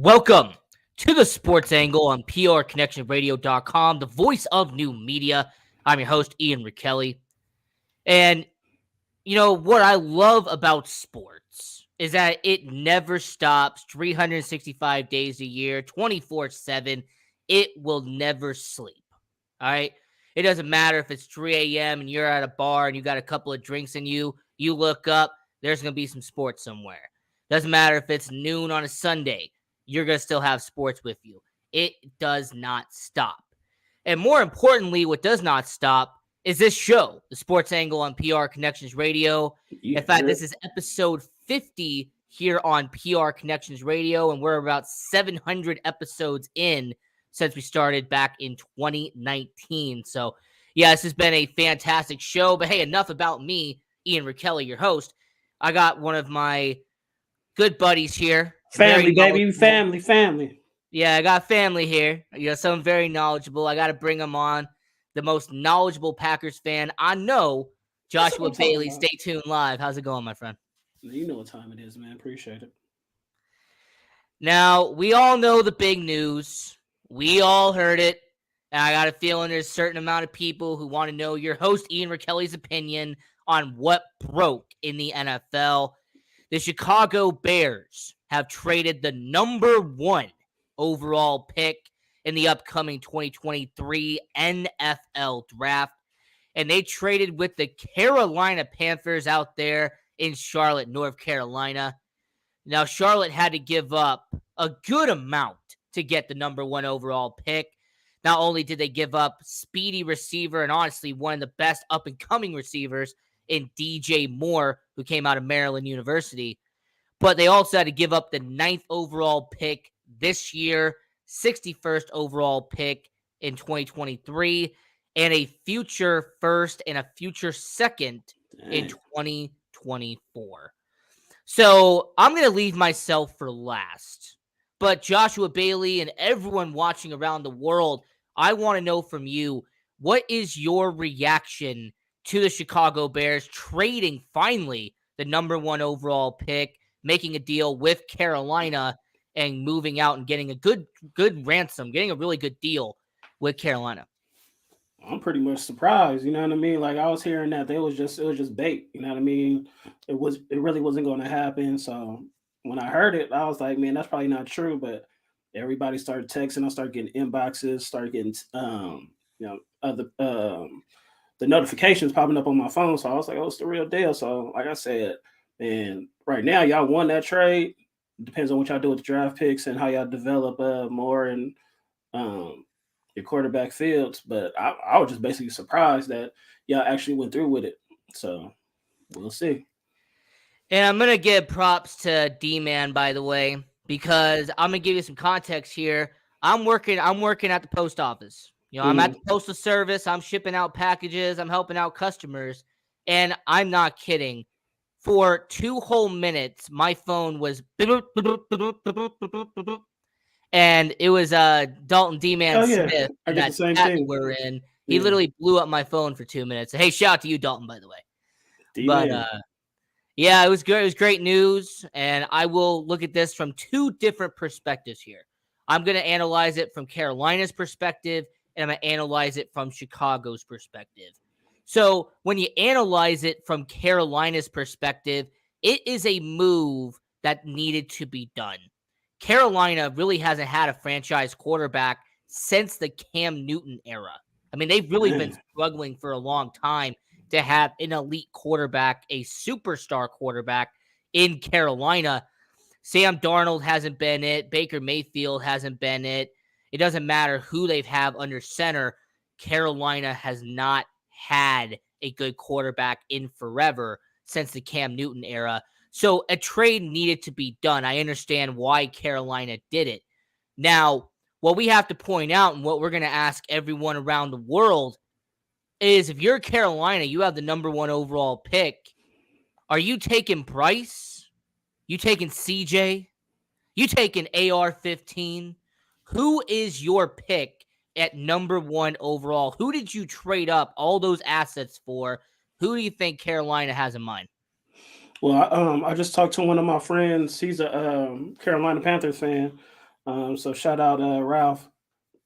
Welcome to the Sports Angle on PRConnectionRadio.com, the voice of new media. I'm your host, Ian Rickelli. And, what I love about sports is that it never stops 365 days a year, 24/7. It will never sleep. All right. It doesn't matter if it's 3 a.m. and you're at a bar and you got a couple of drinks in you. You look up, there's going to be some sports somewhere. Doesn't matter if it's noon on a Sunday, you're going to still have sports with you. It does not stop. And more importantly, what does not stop is this show, the Sports Angle on PR Connections Radio. In fact, this is episode 50 here on PR Connections Radio, and we're about 700 episodes in since we started back in 2019. So, yeah, this has been a fantastic show. But hey, enough about me, Ian Rickelli, your host. I got one of my good buddies here. Family, baby. Family. Yeah, I got family here. Someone very knowledgeable. I got to bring him on. The most knowledgeable Packers fan I know, Joshua Bailey. Stay tuned live. How's it going, my friend? You know what time it is, man. Appreciate it. Now, we all know the big news. We all heard it. And I got a feeling there's a certain amount of people who want to know your host, Ian Rickelli's opinion on what broke in the NFL. The Chicago Bears have traded the number 1 overall pick in the upcoming 2023 NFL draft. And they traded with the Carolina Panthers out there in Charlotte, North Carolina. Now, Charlotte had to give up a good amount to get the number 1 overall pick. Not only did they give up speedy receiver and honestly one of the best up-and-coming receivers in DJ Moore, who came out of Maryland University, but they also had to give up the 9th overall pick this year, 61st overall pick in 2023, and a future first and a future second in 2024. So I'm going to leave myself for last. But Joshua Bailey and everyone watching around the world, I want to know from you, what is your reaction to the Chicago Bears trading finally the number 1 overall pick, making a deal with Carolina and moving out and getting a good ransom, getting a really good deal with Carolina? I'm pretty much surprised, you know what I mean? Like I was hearing that it was just bait, you know what I mean? It really wasn't going to happen. So when I heard it, I was like, man, that's probably not true. But everybody started texting. I started getting inboxes, started getting the notifications popping up on my phone. So I was like, oh, it's the real deal. So like I said, and right now y'all won that trade. Depends on what y'all do with the draft picks and how y'all develop more and your quarterback fields. But I was just basically surprised that y'all actually went through with it. So we'll see. And I'm gonna give props to D-Man, by the way, because I'm gonna give you some context here. I'm working at the post office. I'm at the postal service. I'm shipping out packages. I'm helping out customers, and I'm not kidding. For 2 whole minutes, my phone was and it was Dalton D-Man Smith that chat we're in. He literally blew up my phone for 2 minutes. Hey, shout out to you, Dalton, by the way. D-Man. But yeah, it was good. It was great news, and I will look at this from 2 different perspectives here. I'm going to analyze it from Carolina's perspective, and I'm going to analyze it from Chicago's perspective. So when you analyze it from Carolina's perspective, it is a move that needed to be done. Carolina really hasn't had a franchise quarterback since the Cam Newton era. I mean, they've really been struggling for a long time to have an elite quarterback, a superstar quarterback in Carolina. Sam Darnold hasn't been it. Baker Mayfield hasn't been it. It doesn't matter who they've had under center. Carolina has not had a good quarterback in forever since the Cam Newton era. So a trade needed to be done. I understand why Carolina did it. Now, what we have to point out and what we're going to ask everyone around the world is, if you're Carolina, you have the number 1 overall pick. Are you taking Bryce? You taking CJ? You taking AR-15? Who is your pick at number 1 overall? Who did you trade up all those assets for? Who do you think Carolina has in mind? Well, I just talked to one of my friends. He's a Carolina Panthers fan. So shout out Ralph.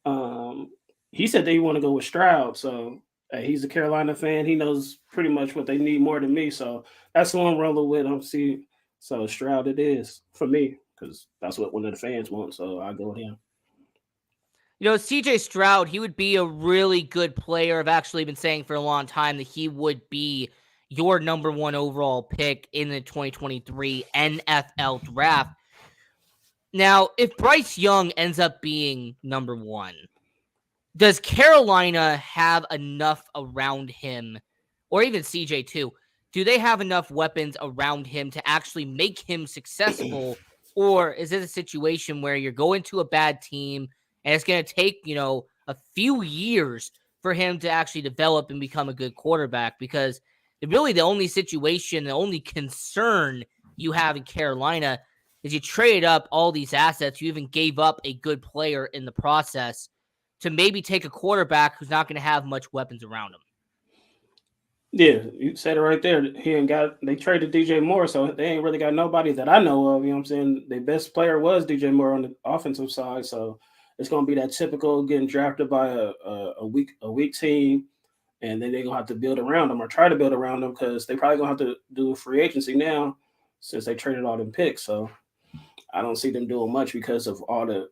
Um, he said that he want to go with Stroud. So he's a Carolina fan. He knows pretty much what they need more than me. So that's who I'm rolling with. I'm see. So Stroud it is for me because that's what one of the fans want. So I go with him. CJ Stroud, he would be a really good player. I've actually been saying for a long time that he would be your number one overall pick in the 2023 NFL draft. Now, if Bryce Young ends up being number one, does Carolina have enough around him, or even CJ too? Do they have enough weapons around him to actually make him successful? Or is it a situation where you're going to a bad team and it's going to take, a few years for him to actually develop and become a good quarterback? Because really the only situation, the only concern you have in Carolina is you traded up all these assets. You even gave up a good player in the process to maybe take a quarterback who's not going to have much weapons around him. Yeah, you said it right there. They traded DJ Moore, so they ain't really got nobody that I know of. You know what I'm saying? Their best player was DJ Moore on the offensive side, so it's gonna be that typical getting drafted by a weak team, and then they're gonna have to build around them or try to build around them because they probably gonna have to do free agency now since they traded all them picks. So I don't see them doing much because of all the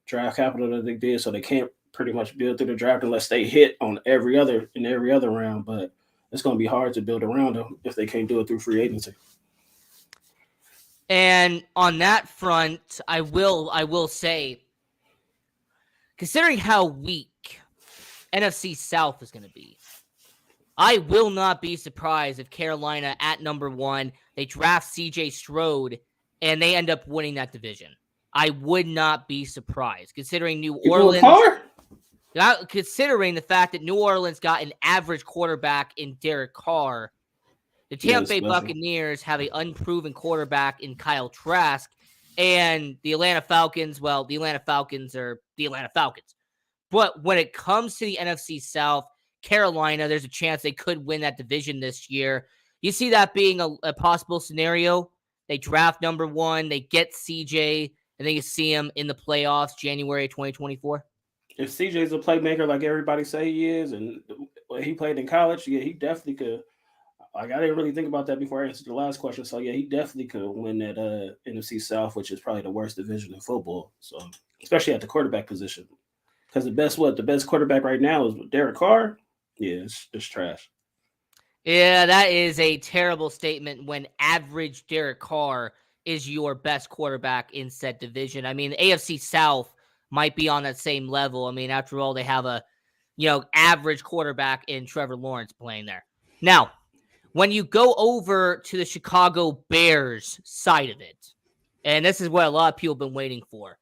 draft capital that they did. So they can't pretty much build through the draft unless they hit on every other round. But it's going to be hard to build around them if they can't do it through free agency. And on that front, I will say, considering how weak NFC South is going to be, I will not be surprised if Carolina at number one, they draft CJ Stroud and they end up winning that division. I would not be surprised considering New Orleans. Considering the fact that New Orleans got an average quarterback in Derek Carr, the Tampa Bay Buccaneers have an unproven quarterback in Kyle Trask, and the Atlanta Falcons, well, the Atlanta Falcons are the Atlanta Falcons. But when it comes to the NFC South, Carolina, there's a chance they could win that division this year. You see that being a possible scenario? They draft number one, they get CJ, and then you see him in the playoffs January 2024. If CJ's a playmaker like everybody say he is, and he played in college, yeah, he definitely could. Like I didn't really think about that before I answered the last question. So yeah, he definitely could win that NFC South, which is probably the worst division in football. So especially at the quarterback position, because the best quarterback right now is Derek Carr. Yeah, it's trash. Yeah, that is a terrible statement when average Derek Carr is your best quarterback in said division. I mean, the AFC South might be on that same level. I mean, after all, they have a, average quarterback in Trevor Lawrence playing there. Now, when you go over to the Chicago Bears side of it, and this is what a lot of people have been waiting for,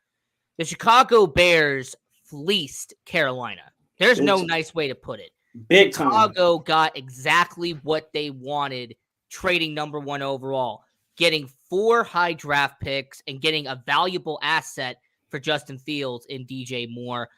the Chicago Bears fleeced Carolina. There's no nice way to put it. Big time. Chicago got exactly what they wanted, trading number one overall, getting 4 high draft picks, and getting a valuable asset for Justin Fields in DJ Moore.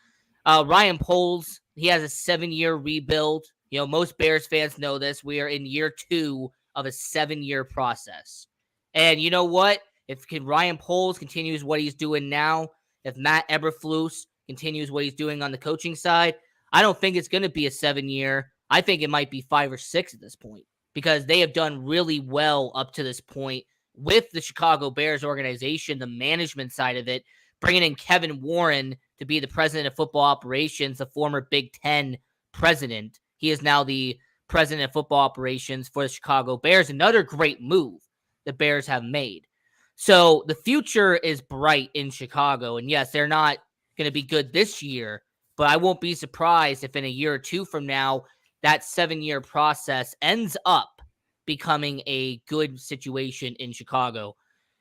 Ryan Poles, he has a 7-year rebuild. Most Bears fans know this. We are in year 2 of a 7-year process. And you know what? If Ryan Poles continues what he's doing now, if Matt Eberflus continues what he's doing on the coaching side, I don't think it's going to be a 7-year. I think it might be 5 or 6 at this point because they have done really well up to this point with the Chicago Bears organization, the management side of it, bringing in Kevin Warren to be the president of football operations, the former Big Ten president. He is now the president of football operations for the Chicago Bears. Another great move the Bears have made. So the future is bright in Chicago. And yes, they're not going to be good this year, but I won't be surprised if in a year or 2 from now, that 7-year process ends up becoming a good situation in Chicago.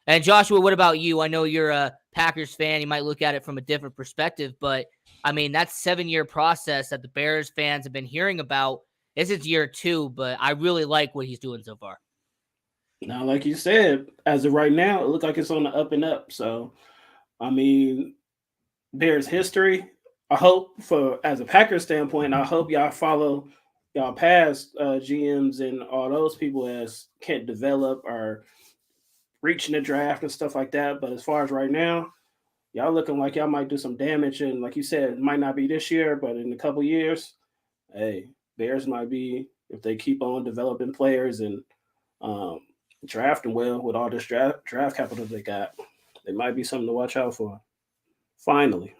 And Joshua, what about you? I know you're a Packers fan. You might look at it from a different perspective, but I mean, that 7-year process that the Bears fans have been hearing about, this is year 2, but I really like what he's doing so far. Now, like you said, as of right now, it looks like it's on the up and up. So, I mean, Bears history, I hope as a Packers standpoint, I hope y'all follow y'all past GMs and all those people as can't develop or reach in the draft and stuff like that. But as far as right now, y'all looking like y'all might do some damage. And like you said, it might not be this year, but in a couple years, hey, Bears might be if they keep on developing players and um, drafting well with all this draft capital they got. They might be something to watch out for. Finally.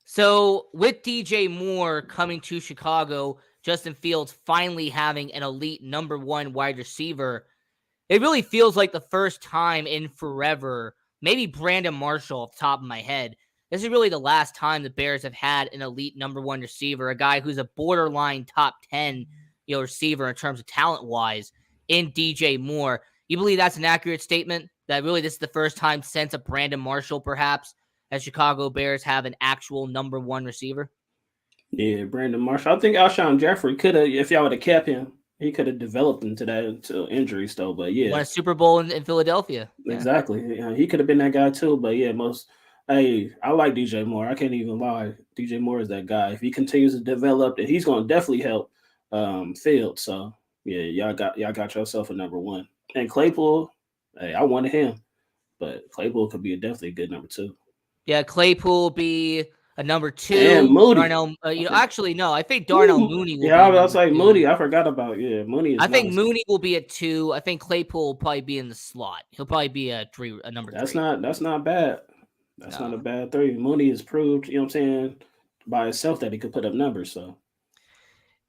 So with DJ Moore coming to Chicago, Justin Fields finally having an elite number one wide receiver, it really feels like the first time in forever, maybe Brandon Marshall off the top of my head. This is really the last time the Bears have had an elite number one receiver, a guy who's a borderline top 10 receiver in terms of talent-wise in DJ Moore. You believe that's an accurate statement? That really this is the first time since a Brandon Marshall, perhaps, as Chicago Bears have an actual number one receiver? Yeah, Brandon Marshall. I think Alshon Jeffrey could have, if y'all would have kept him, he could have developed into that until injuries, though. But yeah, won a Super Bowl in Philadelphia. Exactly. Yeah, he could have been that guy too. But yeah, Hey, I like DJ Moore. I can't even lie. DJ Moore is that guy. If he continues to develop, then he's going to definitely help Field. So yeah, y'all got yourself a number one. And Claypool, hey, I wanted him, but Claypool could be definitely a good number two. Yeah, Claypool will be a number two. And Moody. Darnell, actually, no. I think Darnell Mooney will be. Yeah, I was like Moody. I forgot about Mooney. I think Mooney will be at 2. I think Claypool will probably be in the slot. He'll probably be a number 3. That's not bad. That's not a bad 3. Mooney has proved, you know what I'm saying, by himself that he could put up numbers.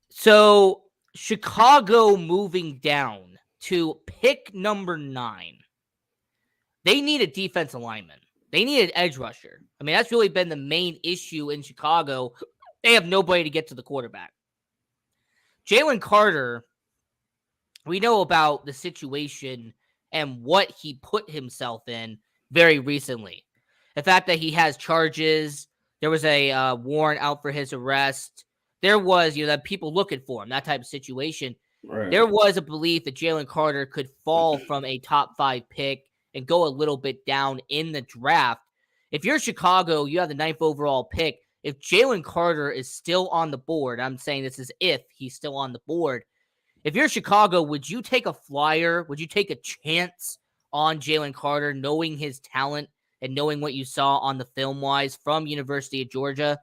So Chicago moving down to pick number 9. They need a defensive lineman. They need an edge rusher. I mean, that's really been the main issue in Chicago. They have nobody to get to the quarterback. Jalen Carter, we know about the situation and what he put himself in very recently. The fact that he has charges, there was a warrant out for his arrest. There was, that people looking for him, that type of situation. Right. There was a belief that Jalen Carter could fall from a top 5 pick and go a little bit down in the draft. If you're Chicago, you have the 9th overall pick. If Jalen Carter is still on the board, I'm saying this is if he's still on the board. If you're Chicago, would you take a flyer? Would you take a chance on Jalen Carter, knowing his talent and knowing what you saw on the film-wise from University of Georgia?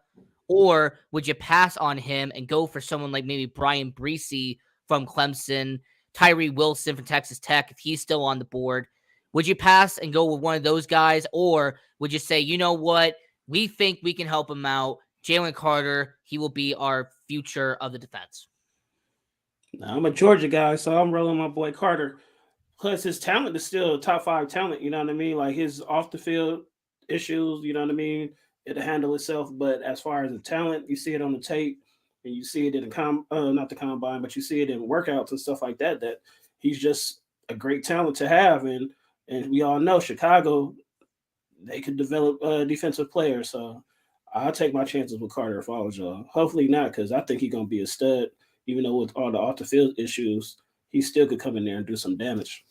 Or would you pass on him and go for someone like maybe Brian Bresee from Clemson, Tyree Wilson from Texas Tech, if he's still on the board? Would you pass and go with one of those guys? Or would you say, you know what? We think we can help him out. Jalen Carter, he will be our future of the defense. Now, I'm a Georgia guy, so I'm rolling my boy Carter. Plus, his talent is still a top 5 talent. You know what I mean? Like his off the field issues, you know what I mean? It'll handle itself. But as far as the talent, you see it on the tape and you see it in the not the combine, but you see it in workouts and stuff like that, that he's just a great talent to have. And we all know Chicago, they could develop defensive players. So I'll take my chances with Carter if I was y'all. Hopefully not, because I think he's going to be a stud. Even though with all the off the field issues, he still could come in there and do some damage.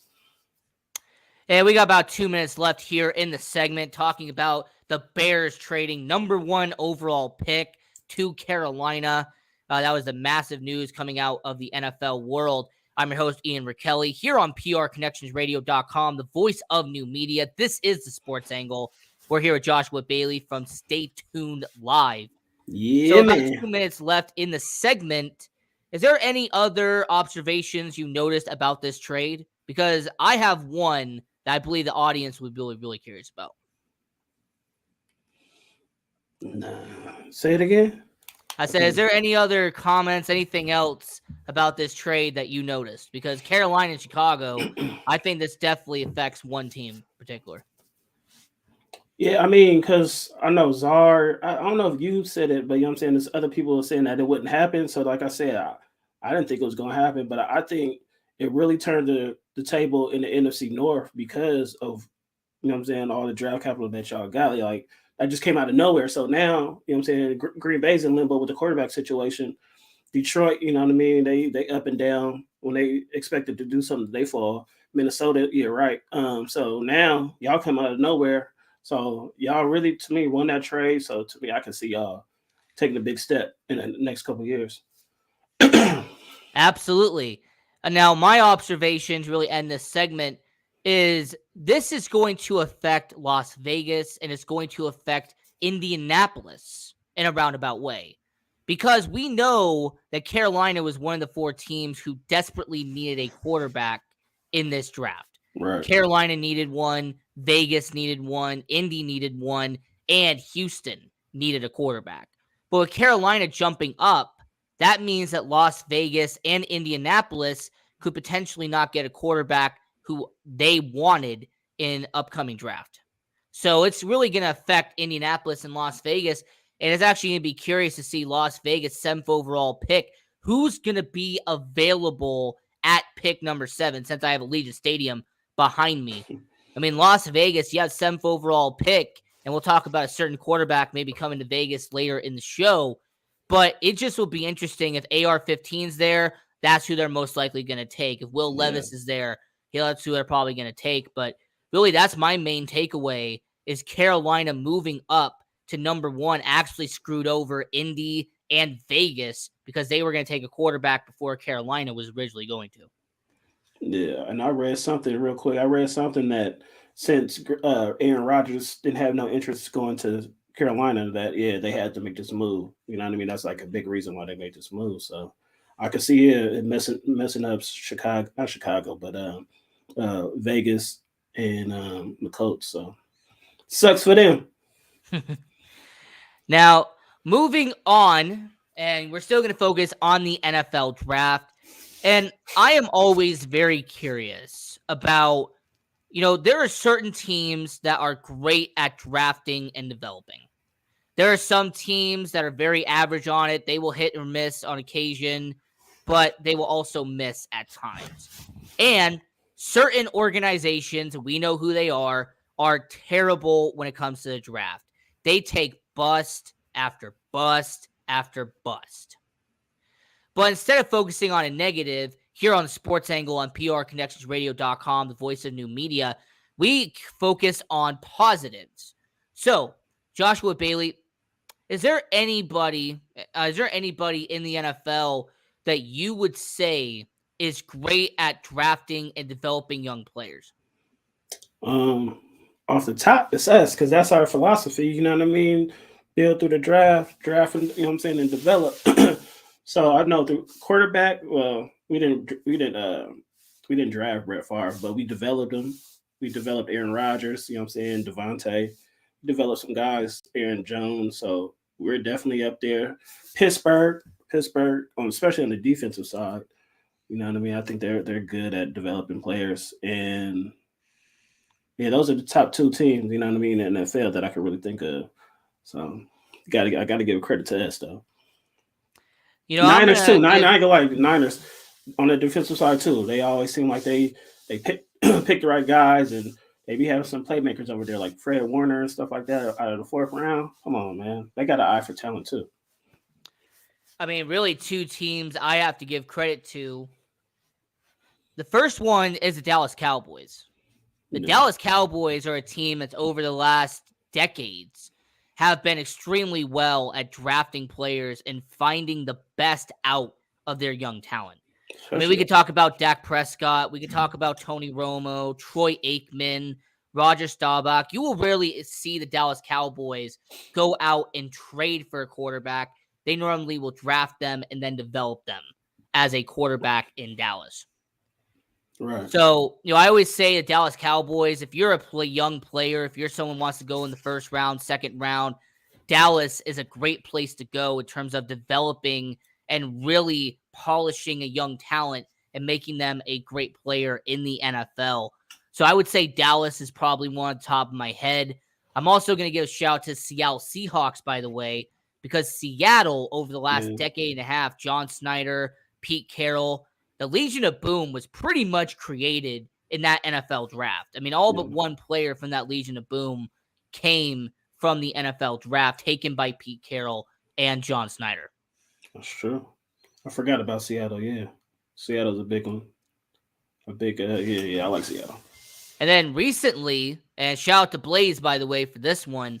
And we got about 2 minutes left here in the segment talking about the Bears trading number 1 overall pick to Carolina. That was the massive news coming out of the NFL world. I'm your host, Ian Rakelli, here on PRConnectionsRadio.com, the voice of new media. This is the Sports Angle. We're here with Joshua Bailey from Stay Tuned Live. Yeah, so about 2 minutes left in the segment. Is there any other observations you noticed about this trade? Because I have one that I believe the audience would be really, really curious about. Nah. Say it again. I said, is there any other comments, anything else about this trade that you noticed? Because Carolina and Chicago, I think this definitely affects one team in particular. Yeah, I mean, because I know Czar, I don't know if you said it, but you know what I'm saying? There's other people saying that it wouldn't happen. So like I said, I didn't think it was going to happen, but I think it really turned the table in the NFC North because of, you know what I'm saying, all the draft capital that y'all got. Like, that just came out of nowhere. So now, you know what I'm saying, Green Bay's in limbo with the quarterback situation. Detroit, you know what I mean, they up and down. When they expected to do something, they fall. Minnesota, yeah, right. So now y'all come out of nowhere. So y'all really, to me, won that trade. So to me, I can see y'all taking a big step in the next couple of years. Absolutely. And now my observations really end this segment is this is going to affect Las Vegas and it's going to affect Indianapolis in a roundabout way. Because we know that Carolina was one of the 4 teams who desperately needed a quarterback in this draft. Right. Carolina needed one, Vegas needed one, Indy needed one, and Houston needed a quarterback. But with Carolina jumping up, that means that Las Vegas and Indianapolis could potentially not get a quarterback who they wanted in upcoming draft. So it's really going to affect Indianapolis and Las Vegas. And it's actually going to be curious to see Las Vegas 7th overall pick. Who's going to be available at pick number 7 since I have Allegiant Stadium behind me? I mean, Las Vegas, you have 7th overall pick, and we'll talk about a certain quarterback maybe coming to Vegas later in the show. But it just will be interesting if AR-15's there. That's who they're most likely going to take. If Will Levis is there, that's who they're probably going to take. But really, that's my main takeaway is Carolina moving up to number 1 actually screwed over Indy and Vegas because they were going to take a quarterback before Carolina was originally going to. Yeah, and I read something real quick. I read something that since Aaron Rodgers didn't have no interest going to Carolina, that they had to make this move. You know what I mean? That's like a big reason why they made this move. So I could see it messing up Chicago, not Chicago, but Vegas and the Colts. So sucks for them. Now, moving on, and we're still going to focus on the NFL draft. And I am always very curious about, there are certain teams that are great at drafting and developing. There are some teams that are very average on it. They will hit or miss on occasion, but they will also miss at times. And certain organizations, we know who they are terrible when it comes to the draft. They take bust after bust after bust. But instead of focusing on a negative, here on the Sports Angle on PRConnectionsRadio.com, the voice of new media, we focus on positives. So, Joshua Bailey, is there anybody in the NFL that you would say is great at drafting and developing young players? Off the top, it's us, because that's our philosophy. You know what I mean? Build through the drafting, you know what I'm saying, and develop. So I know the quarterback. Well, we didn't draft Brett Favre, but we developed him. We developed Aaron Rodgers. You know what I'm saying? Devontae. We developed some guys, Aaron Jones. So we're definitely up there. Pittsburgh, especially on the defensive side. You know what I mean? I think they're good at developing players, and those are the top 2 teams. You know what I mean in the NFL that I can really think of. So I got to give credit to us though. Niners too. Niners on the defensive side too. They always seem like they pick the right guys, and they be having some playmakers over there like Fred Warner and stuff like that out of the 4th round. Come on, man. They got an eye for talent too. I mean, really 2 teams I have to give credit to. The first one is the Dallas Cowboys. The Dallas Cowboys are a team that's over the last decades have been extremely well at drafting players and finding the best out of their young talent. I mean, we could talk about Dak Prescott. We could talk about Tony Romo, Troy Aikman, Roger Staubach. You will rarely see the Dallas Cowboys go out and trade for a quarterback. They normally will draft them and then develop them as a quarterback in Dallas. Right. So, I always say the Dallas Cowboys, if you're a young player, if you're someone who wants to go in the 1st round, 2nd round, Dallas is a great place to go in terms of developing and really polishing a young talent and making them a great player in the NFL. So I would say Dallas is probably one on the top of my head. I'm also going to give a shout out to Seattle Seahawks, by the way, because Seattle over the last decade and a half, John Snyder, Pete Carroll, the Legion of Boom was pretty much created in that NFL draft. I mean, all but one player from that Legion of Boom came from the NFL draft, taken by Pete Carroll and John Snyder. That's true. I forgot about Seattle. Yeah, Seattle's a big one. I like Seattle. And then recently, and shout out to Blaze, by the way, for this one,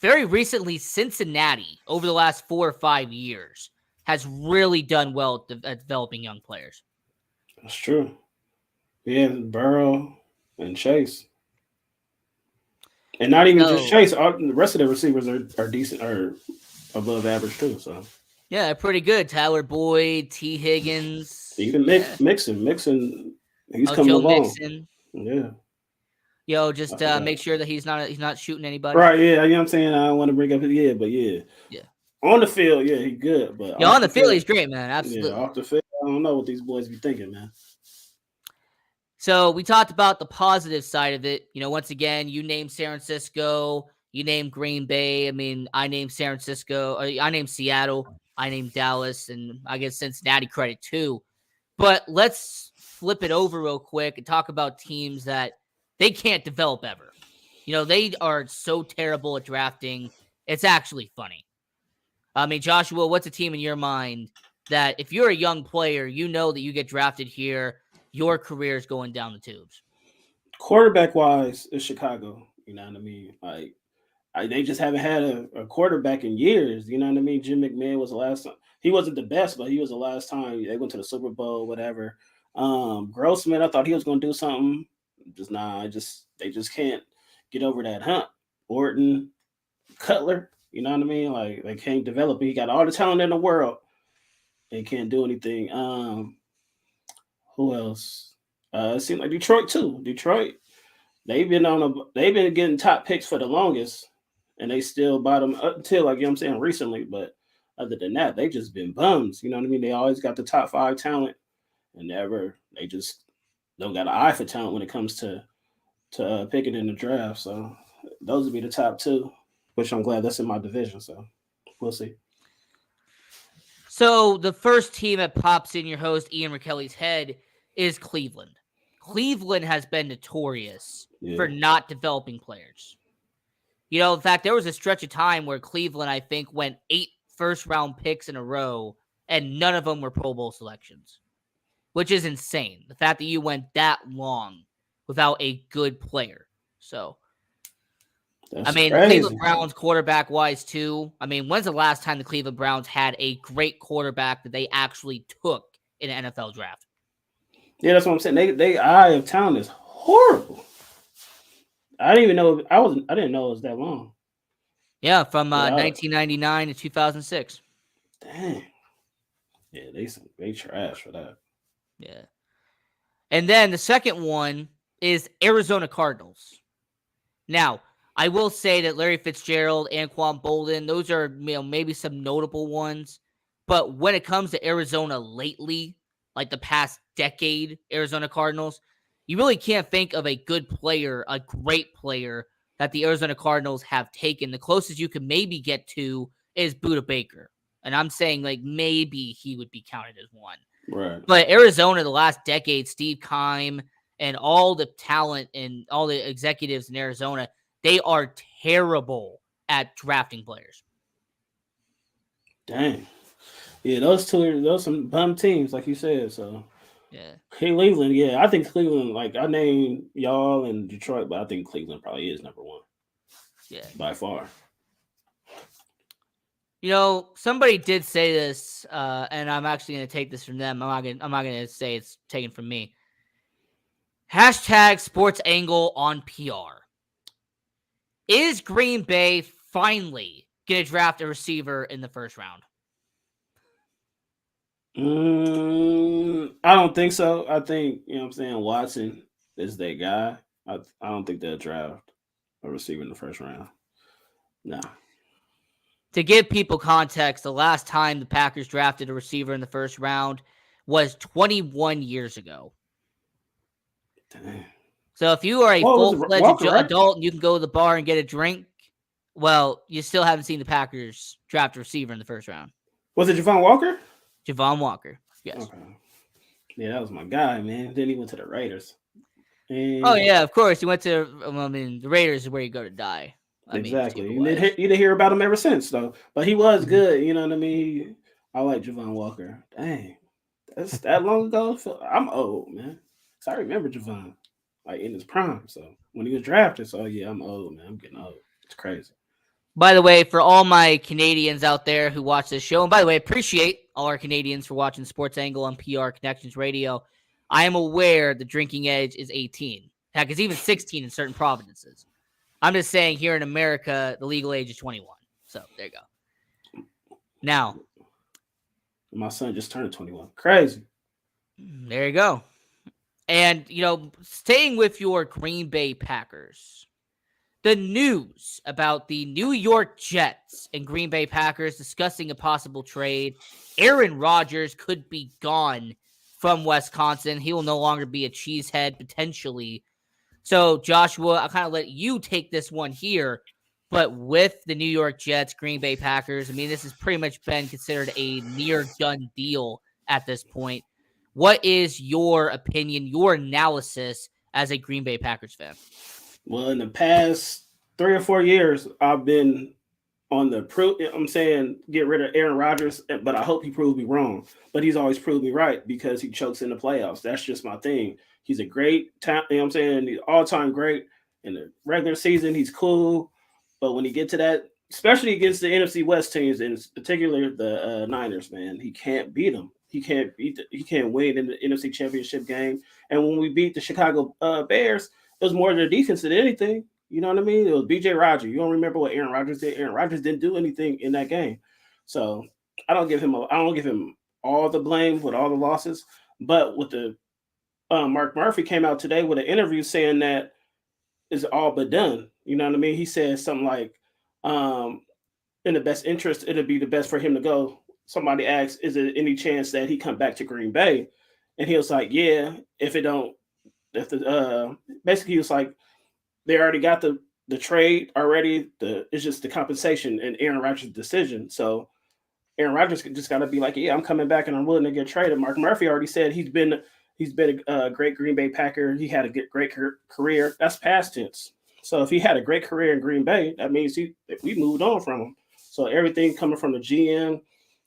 very recently, Cincinnati, over the last 4 or 5 years, has really done well at developing young players. That's true. Yeah, Burrow. and Chase. And not even just So, Chase. The rest of the receivers are decent or above average too. So yeah, pretty good. Tyler Boyd, T. Higgins. even Yeah. Mixon, he's Oh, coming Joe along. Mixon. Yeah, Yo, I just make forgot. sure that he's not shooting anybody. Right, yeah, you know what I'm saying. I don't want to bring up his but yeah, Yeah. on the field, yeah, he good, but Yeah, off on the the field, field, he's great, man. yeah, Absolutely. off the field, I don't know what these boys be thinking, man. So we talked about the positive side of it. Once again, you named San Francisco, you named Green Bay. I mean, I named San Francisco, I named Seattle, I named Dallas, and I guess Cincinnati credit too. But let's flip it over real quick and talk about teams that they can't develop ever. They are so terrible at drafting. It's actually funny. I mean, Joshua, what's a team in your mind that if you're a young player, you know that you get drafted here, your career is going down the tubes? Quarterback wise, is Chicago. You know what I mean? Like they just haven't had a quarterback in years. You know what I mean? Jim McMahon was the last time. He wasn't the best, but he was the last time they went to the Super Bowl, whatever. Grossman, I thought he was going to do something. Just they just can't get over that hump. Orton, Cutler, you know what I mean? Like they can't develop. He got all the talent in the world. They can't do anything. Who else? It seemed like Detroit too. Detroit, they've been getting top picks for the longest, and they still bottom up until like I'm saying recently. But other than that, they just been bums. You know what I mean? They always got the top 5 talent, and they just don't got an eye for talent when it comes to picking in the draft. So those would be the top 2, which I'm glad that's in my division. So we'll see. So the first team that pops in your host Ian McKelly's head is Cleveland. Cleveland has been notorious for not developing players. In fact, there was a stretch of time where Cleveland, I think, went 8 first-round picks in a row, and none of them were Pro Bowl selections, which is insane. The fact that you went that long without a good player. So, that's the crazy. Cleveland Browns quarterback-wise, too. I mean, when's the last time the Cleveland Browns had a great quarterback that they actually took in an NFL draft? Yeah, that's what I'm saying. They eye of talent is horrible. I didn't even know I didn't know it was that long. Yeah, from 1999 to 2006. Dang. Yeah, they trash for that. Yeah. And then the second one is Arizona Cardinals. Now, I will say that Larry Fitzgerald, Anquan Bolden, those are maybe some notable ones. But when it comes to Arizona lately, like the past decade, Arizona Cardinals, you really can't think of a good player, a great player that the Arizona Cardinals have taken. The closest you can maybe get to is Budda Baker. And I'm saying like maybe he would be counted as one. Right. But Arizona, the last decade, Steve Keim and all the talent and all the executives in Arizona, they are terrible at drafting players. Dang. Yeah, those some bum teams, like you said. So yeah, Cleveland, yeah, I think Cleveland. Like I named y'all and Detroit, but I think Cleveland probably is number 1. Yeah, by far. Somebody did say this, and I'm actually going to take this from them. I'm not going to say it's taken from me. Hashtag Sports Angle on PR. Is Green Bay finally going to draft a receiver in the first round? I don't think so. I think, Watson is their guy. I don't think they'll draft a receiver in the first round. No. To give people context, the last time the Packers drafted a receiver in the first round was 21 years ago. Dang. So if you are a full-fledged adult and you can go to the bar and get a drink, well, you still haven't seen the Packers draft a receiver in the first round. Was it Javon Walker? Javon Walker, yes. Okay. Yeah, that was my guy, man. Then he went to the Raiders. And... Oh, yeah, of course. He went to, the Raiders is where you go to die. Exactly. You didn't hear about him ever since, though. But he was good. You know what I mean? I like Javon Walker. Dang. That's that long ago? I'm old, man. So I remember Javon, like, in his prime. So when he was drafted, so yeah, I'm old, man. I'm getting old. It's crazy. By the way, for all my Canadians out there who watch this show, and by the way, appreciate all our Canadians for watching Sports Angle on PR Connections Radio. I am aware the drinking age is 18. Heck, it's even 16 in certain provinces. I'm just saying here in America, the legal age is 21. So there you go. Now, my son just turned 21. Crazy. There you go. And, staying with your Green Bay Packers, the news about the New York Jets and Green Bay Packers discussing a possible trade. Aaron Rodgers could be gone from Wisconsin. He will no longer be a cheesehead, potentially. So, Joshua, I'll kind of let you take this one here. But with the New York Jets, Green Bay Packers, I mean, this has pretty much been considered a near done deal at this point. What is your opinion, your analysis as a Green Bay Packers fan? Well, in the past 3 or 4 years, I've been on the I'm saying get rid of Aaron Rodgers, but I hope he proves me wrong. But he's always proved me right because he chokes in the playoffs. That's just my thing. He's a great talent. You know what I'm saying? He's all-time great. In the regular season, he's cool. But when he get to that, especially against the NFC West teams, and particularly the Niners, man, he can't beat them. He can't win in the NFC Championship game. And when we beat the Chicago Bears, it was more their defense than anything. You know what I mean? It was B.J. Rodgers. You don't remember what Aaron Rodgers did? Aaron Rodgers didn't do anything in that game. So I don't give him all the blame with all the losses. But with the Mark Murphy came out today with an interview saying that it's all but done. You know what I mean? He said something like, in the best interest, it'll be the best for him to go. Somebody asked, is there any chance that he come back to Green Bay? And he was like, yeah, basically he was like, they already got the trade already. It's just the compensation and Aaron Rodgers' decision. So Aaron Rodgers just got to be like, yeah, I'm coming back and I'm willing to get traded. Mark Murphy already said he's been a great Green Bay Packer. He had a great career. That's past tense. So if he had a great career in Green Bay, that means we moved on from him. So everything coming from the GM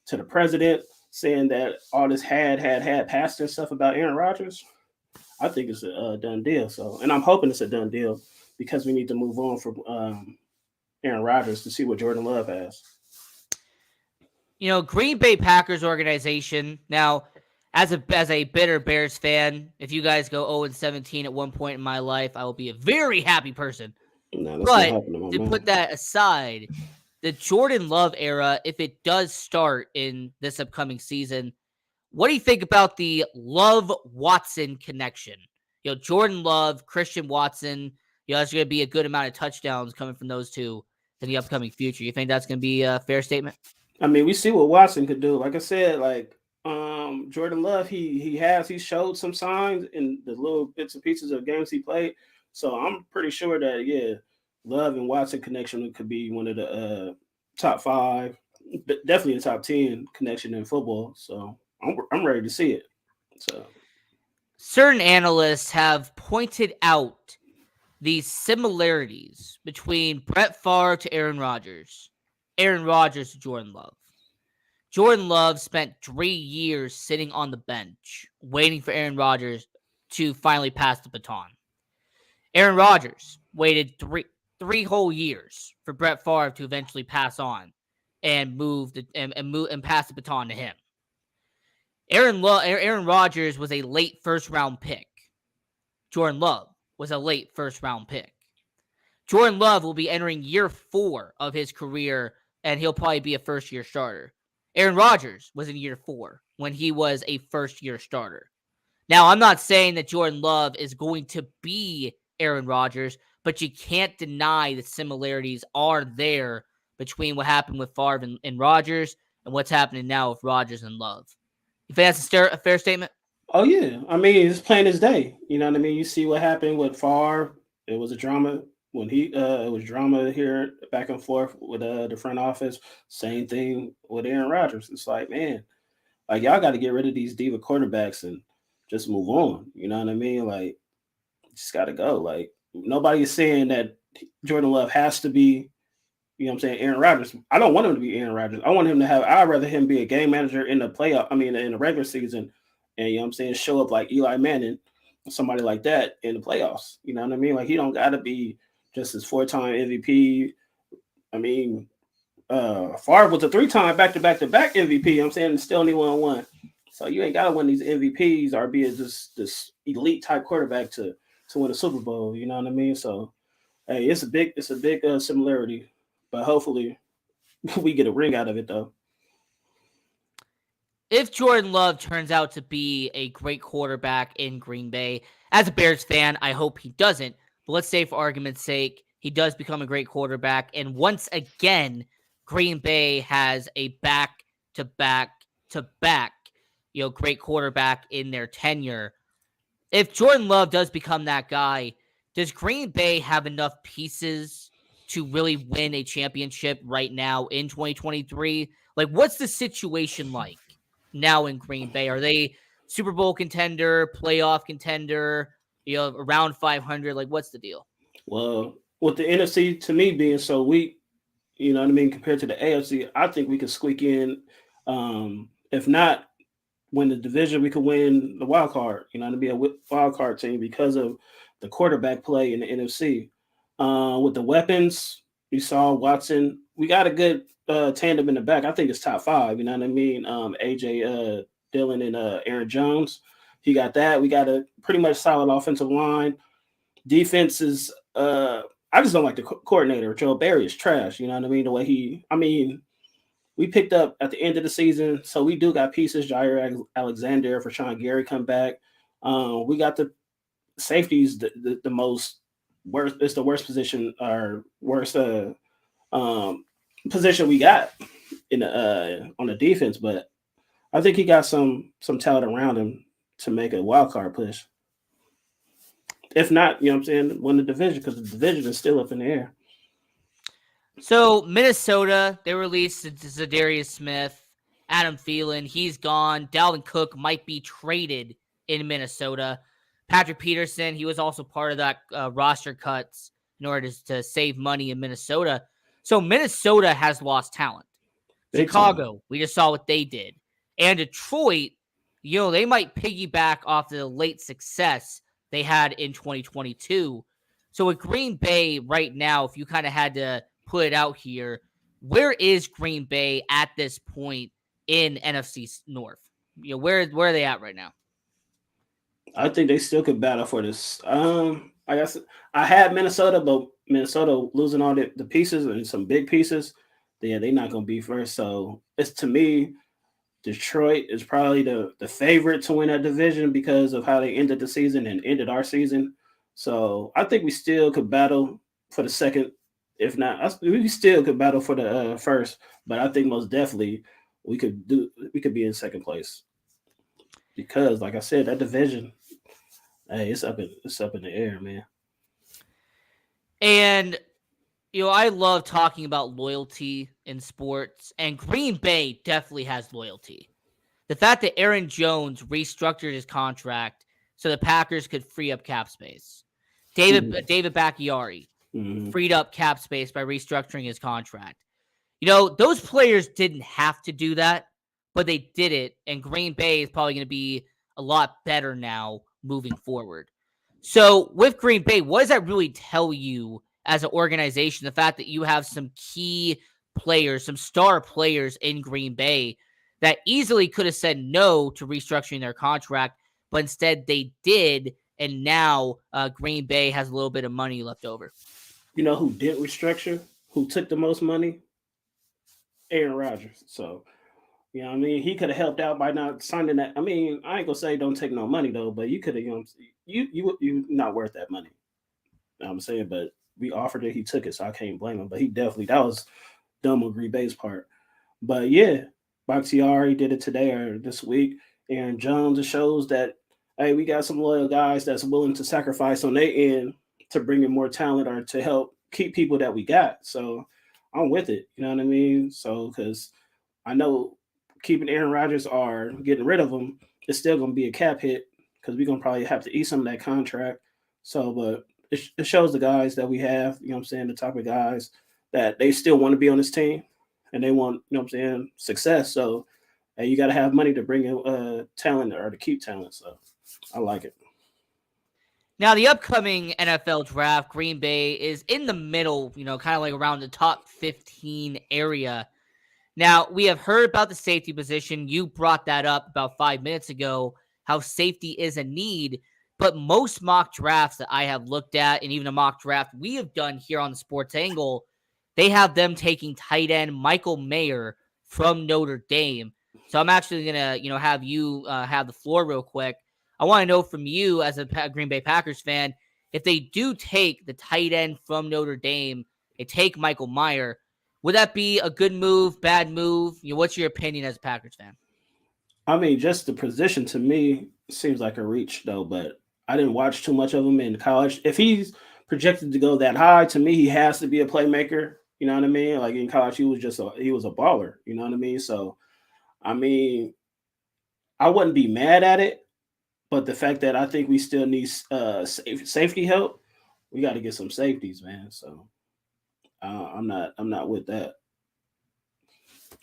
to the president saying that all this had past tense stuff about Aaron Rodgers, I think it's a done deal. So, and I'm hoping it's a done deal because we need to move on from Aaron Rodgers to see what Jordan Love has. Green Bay Packers organization. Now, as a bitter Bears fan, if you guys go 0-17 at one point in my life, I will be a very happy person. No, but to put that aside, the Jordan Love era, if it does start in this upcoming season, what do you think about the Love-Watson connection? Jordan Love, Christian Watson, there's going to be a good amount of touchdowns coming from those two in the upcoming future. You think that's going to be a fair statement? I mean, we see what Watson could do. Like I said, Jordan Love, he showed some signs in the little bits and pieces of games he played. So I'm pretty sure that, Love and Watson connection could be one of the top 5, definitely a top 10 connection in football. So I'm ready to see it. So certain analysts have pointed out the similarities between Brett Favre to Aaron Rodgers to Jordan Love. Jordan Love spent 3 years sitting on the bench waiting for Aaron Rodgers to finally pass the baton. Aaron Rodgers waited three whole years for Brett Favre to eventually pass on and pass the baton to him. Aaron Rodgers was a late first-round pick. Jordan Love was a late first-round pick. Jordan Love will be entering year 4 of his career, and he'll probably be a first-year starter. Aaron Rodgers was in year 4 when he was a first-year starter. Now, I'm not saying that Jordan Love is going to be Aaron Rodgers, but you can't deny the similarities are there between what happened with Favre and Rodgers and what's happening now with Rodgers and Love. You think that's a fair statement? Oh, yeah. I mean, it's plain as day. You know what I mean? You see what happened with Favre. It was a drama when it was drama here back and forth with the front office. Same thing with Aaron Rodgers. It's like, man, y'all got to get rid of these diva quarterbacks and just move on. You know what I mean? Just got to go. Nobody is saying that Jordan Love has to be, you know what I'm saying, Aaron Rodgers. I don't want him to be Aaron Rodgers. I'd rather him be a game manager in the playoff. I mean, in the regular season, and you know what I'm saying, show up like Eli Manning, somebody like that in the playoffs. You know what I mean? He don't got to be just his 4-time MVP. I mean, Favre was a 3-time back-to-back MVP. You know what I'm saying, and still only won 1. So you ain't got to win these MVPs or be this elite type quarterback to to win a Super Bowl. You know what I mean? So hey, it's a big similarity, but hopefully we get a ring out of it though. If Jordan Love turns out to be a great quarterback in Green Bay, as a Bears fan, I hope he doesn't. But let's say, for argument's sake, he does become a great quarterback. And once again, Green Bay has a back to back to back, great quarterback in their tenure. If Jordan Love does become that guy, does Green Bay have enough pieces to really win a championship right now in 2023? Like, what's the situation like now in Green Bay? Are they Super Bowl contender, playoff contender, around 500? Like, what's the deal? Well, with the NFC to me being so weak, you know what I mean, compared to the AFC, I think we could squeak in. If not win the division, we could win the wild card. You know, to be a wild card team because of the quarterback play in the NFC. With the weapons, you saw Watson. We got a good tandem in the back. I think it's top 5. You know what I mean? AJ Dillon and Aaron Jones. He got that. We got a pretty much solid offensive line. Defense is. I just don't like the coordinator. Joe Barry is trash. You know what I mean? The way we picked up at the end of the season, so we do got pieces. Jair Alexander, for Sean Gary come back. We got the safeties, the most worst. It's the worst position or worst position we got in on the defense. But I think he got some talent around him to make a wild card push. If not, you know what I'm saying, win the division because the division is still up in the air. So Minnesota, they released Zadarius Smith, Adam Thielen, he's gone. Dalvin Cook might be traded in Minnesota. Patrick Peterson, he was also part of that roster cuts in order to save money in Minnesota. So Minnesota has lost talent. Big Chicago, time. we just saw what they did. And Detroit, they might piggyback off the late success they had in 2022. So with Green Bay right now, if you kind of had to put it out here, where is Green Bay at this point in NFC North? Where are they at right now? I think they still could battle for this. I guess I had Minnesota, but Minnesota losing all the pieces and some big pieces, they're not going to be first. So it's, to me, Detroit is probably the favorite to win that division because of how they ended the season and ended our season. So I think we still could battle for the second. If not, we still could battle for the first. But I think most definitely we could be in second place because, like I said, that division, hey, it's up in the air, man. And I love talking about loyalty in sports, and Green Bay definitely has loyalty. The fact that Aaron Jones restructured his contract so the Packers could free up cap space. David Bakhtiari freed up cap space by restructuring his contract. Those players didn't have to do that, but they did it, and Green Bay is probably going to be a lot better now moving forward. So with Green Bay, what does that really tell you as an organization? The fact that you have some key players, some star players in Green Bay that easily could have said no to restructuring their contract, but instead they did, and now Green Bay has a little bit of money left over. You know who didn't restructure? Who took the most money? Aaron Rodgers. So, you know what I mean? He could have helped out by not signing that. I mean, I ain't going to say don't take no money, though, but you could have, you not worth that money. You know what I'm saying? But we offered it. He took it, so I can't blame him. But he definitely, that was dumb on Green Bay's part. But yeah, Bakhtiari did it today or this week. Aaron Jones, it shows that, hey, we got some loyal guys that's willing to sacrifice on their end to bring in more talent or to help keep people that we got. So I'm with it. You know what I mean? So, because I know keeping Aaron Rodgers or getting rid of him is still going to be a cap hit because we're going to probably have to eat some of that contract. So, but it shows the guys that we have, you know what I'm saying, the type of guys that they still want to be on this team and they want, you know what I'm saying, success. So, hey, you got to have money to bring in talent or to keep talent. So, I like it. Now, the upcoming NFL draft, Green Bay is in the middle, kind of like around the top 15 area. Now, we have heard about the safety position. You brought that up about 5 minutes ago, how safety is a need. But most mock drafts that I have looked at, and even a mock draft we have done here on the Sports Angle, they have them taking tight end Michael Mayer from Notre Dame. So I'm actually gonna, have you have the floor real quick. I want to know from you as a Green Bay Packers fan, if they do take the tight end from Notre Dame, they take Michael Mayer, would that be a good move, bad move? What's your opinion as a Packers fan? I mean, just the position to me seems like a reach though, but I didn't watch too much of him in college. If he's projected to go that high, to me, he has to be a playmaker. You know what I mean? Like in college, he was a baller. You know what I mean? So, I mean, I wouldn't be mad at it, but the fact that I think we still need safety help, we got to get some safeties, man. So, I'm not with that.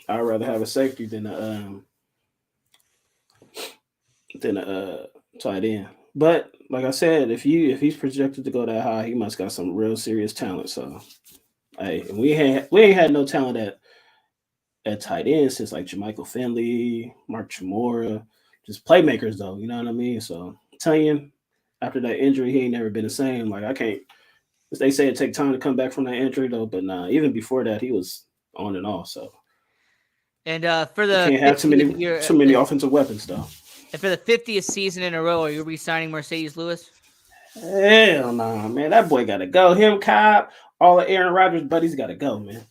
I'd rather have a safety than a tight end. But like I said, if he's projected to go that high, he must got some real serious talent. So hey, we ain't had no talent at tight end since like Jermichael Finley, Mark Chmura, just playmakers though. You know what I mean? So Tunyon, after that injury, he ain't never been the same. Like I can't. They say it take time to come back from that injury though, but nah, even before that, he was on and off. So And for you the can't have 50th year, too many offensive weapons though. and for the 50th season in a row, are you re-signing Mercedes Lewis? Hell nah, man. That boy gotta go. Him, Cobb, all the Aaron Rodgers buddies gotta go, man.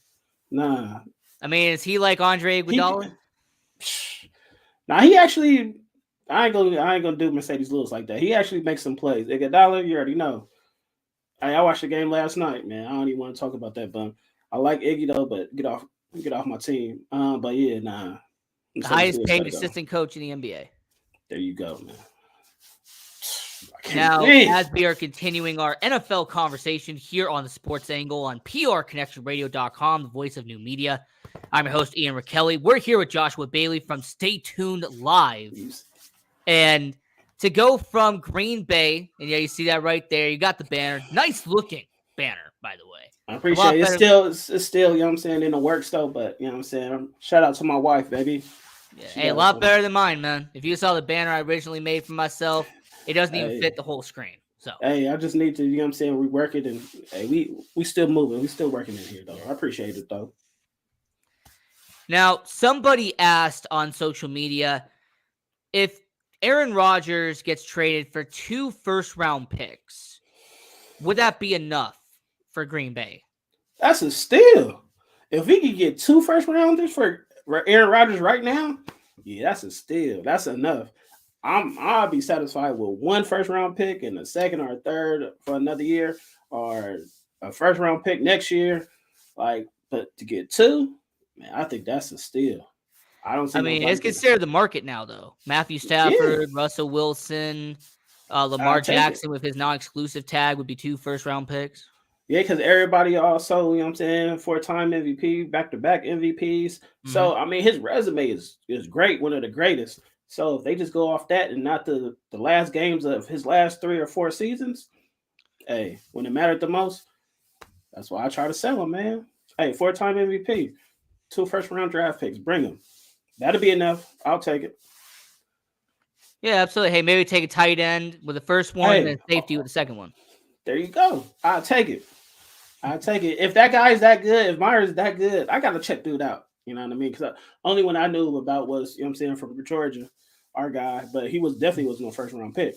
Nah. I mean, is he like Andre Iguodala? Now he actually I ain't gonna do Mercedes Lewis like that. He actually makes some plays. Iguodala, you already know. I watched the game last night, man. I don't even want to talk about that, but I like Iggy though, but get off my team. But yeah, nah. The highest paid assistant coach in the NBA. There you go, man. Now, as we are continuing our NFL conversation here on the Sports Angle on PRConnectionRadio.com, the voice of new media, I'm your host, Ian Rakelli. We're here with Joshua Bailey from Stay Tuned Live. And to go from Green Bay, and yeah, you see that right there. You got the banner. Nice looking banner, by the way. I appreciate it. It's still, you know what I'm saying, in the works though, but you know what I'm saying? Shout out to my wife, baby. Yeah, hey, a lot better than mine, man. If you saw the banner I originally made for myself, it doesn't even fit the whole screen. So hey, I just need to, you know what I'm saying, rework it, and hey, we still moving. We still working in here though. I appreciate it though. Now, somebody asked on social media if Aaron Rodgers gets traded for 2 first-round picks, would that be enough for Green Bay? That's a steal. If we could get 2 first-rounders for Aaron Rodgers right now, yeah, that's a steal. That's enough. I'll be satisfied with 1 first-round pick and a second or a third for another year, or a first-round pick next year. Like, but to get 2, man, I think that's a steal. I mean, it's considered the market now, though. Matthew Stafford, Russell Wilson, Lamar Jackson with his non-exclusive tag would be 2 first-round picks. Yeah, because everybody also, you know what I'm saying, 4-time MVP, back-to-back MVPs. Mm-hmm. So, I mean, his resume is great, one of the greatest. So, if they just go off that and not the last games of his last 3 or 4 seasons, hey, when it mattered the most, that's why I try to sell him, man. Hey, 4-time MVP, 2 first-round draft picks, bring him. That'll be enough. I'll take it. Yeah, absolutely. Hey, maybe take a tight end with the first one and then safety with the second one. There you go. I'll take it. If that guy's that good, if Myers is that good, I got to check dude out. You know what I mean? Because only one I knew about was, you know what I'm saying, from Georgia, our guy. But he definitely was no first-round pick.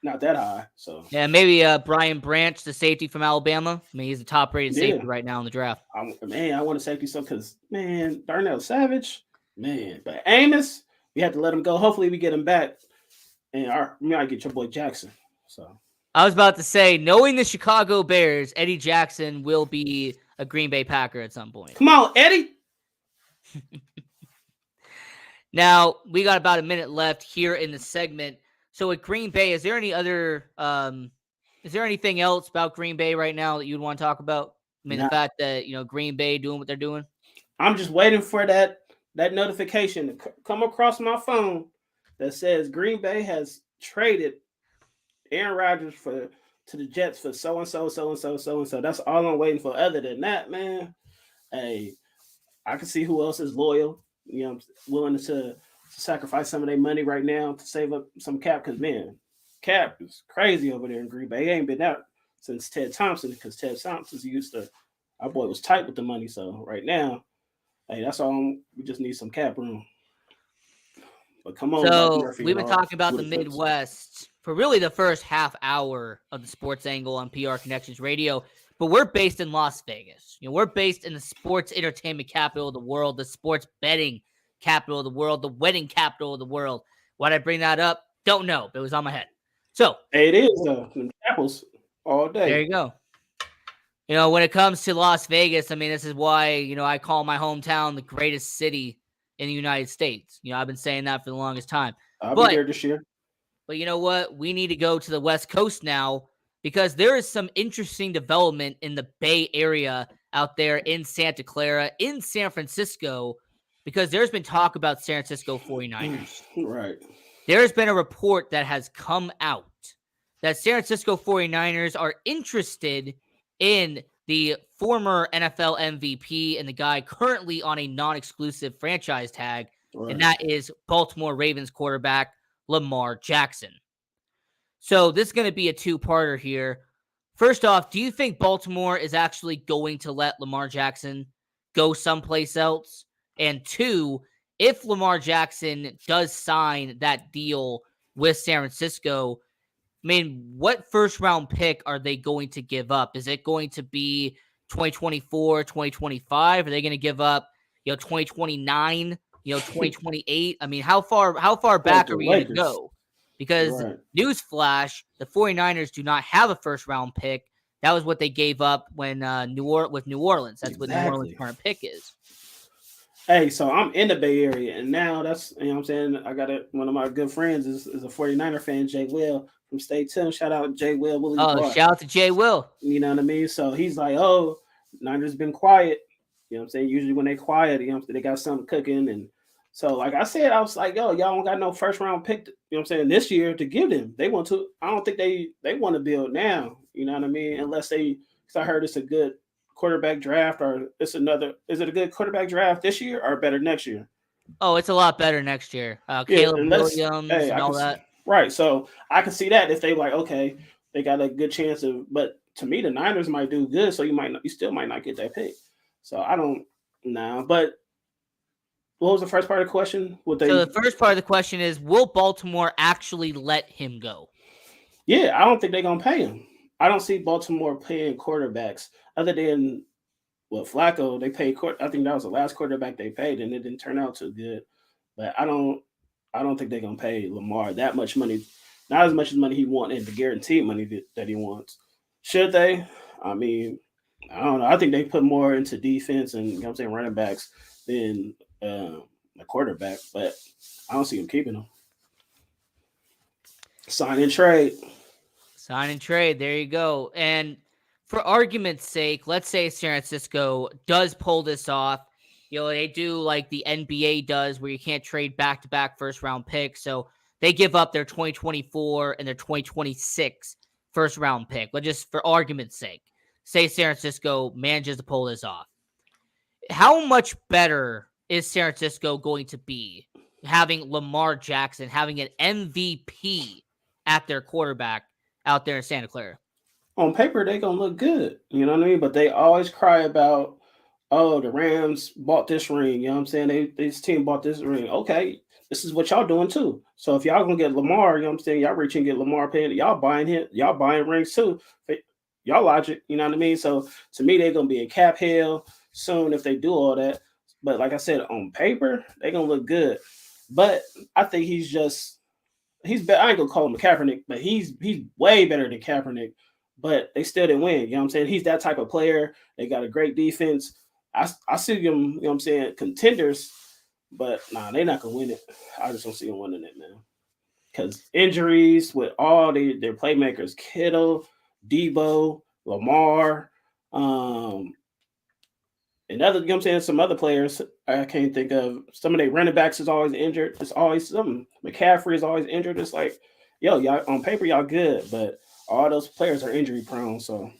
Not that high. So yeah, maybe Brian Branch, the safety from Alabama. I mean, he's the top-rated safety right now in the draft. I want to safety some because, man, Darnell Savage, man. But Amos, we have to let him go. Hopefully we get him back. And we might get your boy Jackson. So I was about to say, knowing the Chicago Bears, Eddie Jackson will be a Green Bay Packer at some point. Come on, Eddie. Now, we got about a minute left here in the segment. So at Green Bay, is there any other is there anything else about Green Bay right now that you'd want to talk about? I mean, the fact that, Green Bay doing what they're doing? I'm just waiting for that notification to come across my phone that says Green Bay has traded Aaron Rodgers to the Jets for so and so. That's all I'm waiting for. Other than that, man, hey, I can see who else is loyal, willing to sacrifice some of their money right now to save up some cap. Because, man, cap is crazy over there in Green Bay. He ain't been out since Ted Thompson because Ted Thompson used to. Our boy was tight with the money, so right now, hey, that's all. We just need some cap room. But come on, Mark So Murphy we've and been all talking about the Budapest. Midwest for really the first half hour of the Sports Angle on PR Connections Radio, but we're based in Las Vegas. We're based in the sports entertainment capital of the world, the sports betting capital of the world, the wedding capital of the world. Why'd I bring that up? Don't know, but it was on my head. So Hey, it is though. Apples all day. there you go. When it comes to Las Vegas, I mean, this is why, I call my hometown the greatest city in the United States. I've been saying that for the longest time. I'll be But there this year. But you know what? We need to go to the West Coast now because there is some interesting development in the Bay Area out there in Santa Clara, in San Francisco, because there's been talk about San Francisco 49ers. Right. There's been a report that has come out that San Francisco 49ers are interested in the former NFL MVP and the guy currently on a non-exclusive franchise tag, Right. and that is Baltimore Ravens quarterback Lamar Jackson. So this is going to be a two-parter here. First off, do you think Baltimore is actually going to let Lamar Jackson go someplace else? And two, if Lamar Jackson does sign that deal with San Francisco, I mean, what first-round pick are they going to give up? Is it going to be 2024, 2025? Are they going to give up, 2029? 2028. I mean, how far back are we going to go? Because newsflash, the 49ers do not have a first round pick. That was what they gave up when New Orleans. That's what New Orleans' current pick is. Hey, so I'm in the Bay Area, and now that's, what I'm saying, I got one of my good friends is a 49er fan, Jay Will from Stay Tuned. Shout out Jay Will. Willie Bar. Shout out to Jay Will. You know what I mean? So he's like, oh, Niners been quiet. You know what I'm saying? Usually when they quiet, they got something cooking. And so, like I said, I was like, yo, y'all don't got no first round pick, this year to give them. They want to, I don't think they want to build now. You know what I mean? Unless because I heard it's a good quarterback draft, or is it a good quarterback draft this year or better next year? Oh, it's a lot better next year. Caleb Williams and all that. Right. So I can see that if they like, okay, they got a good chance of, but to me, the Niners might do good. So you still might not get that pick. So I don't know. But what was the first part of the question? So the first part of the question is, will Baltimore actually let him go? Yeah, I don't think they're going to pay him. I don't see Baltimore paying quarterbacks other than Flacco. They paid. I think that was the last quarterback they paid, and it didn't turn out too good. But I don't think they're going to pay Lamar that much money. Not as much as money he wanted, the guaranteed money that he wants. Should they? I mean, I don't know. I think they put more into defense and running backs than the quarterback, but I don't see him keeping him. Sign and trade. There you go. And for argument's sake, let's say San Francisco does pull this off. They do like the NBA does, where you can't trade back-to-back first-round picks. So they give up their 2024 and their 2026 first-round pick. But just for argument's sake, say San Francisco manages to pull this off. How much better is San Francisco going to be having Lamar Jackson, having an MVP at their quarterback out there in Santa Clara? On paper, they're going to look good. You know what I mean? But they always cry about, oh, the Rams bought this ring. You know what I'm saying? This team bought this ring. Okay, this is what y'all doing too. So if y'all going to get Lamar, you know what I'm saying? Y'all reaching get Lamar paying. Y'all buying him. Y'all buying rings too. Y'all logic. You know what I mean? So to me, they're going to be in cap hell soon if they do all that. But like I said, on paper, they're going to look good. But I think he's better. I ain't going to call him a Kaepernick, but he's way better than Kaepernick. But they still didn't win. You know what I'm saying? He's that type of player. They got a great defense. I see them, you know what I'm saying, contenders. But nah, they're not going to win it. I just don't see them winning it, man. Because injuries with all their playmakers, Kittle, Debo, Lamar, and other, you know what I'm saying, some other players I can't think of. Some of their running backs is always injured. It's always something. McCaffrey is always injured. It's like, yo, y'all on paper, y'all good, but all those players are injury prone. So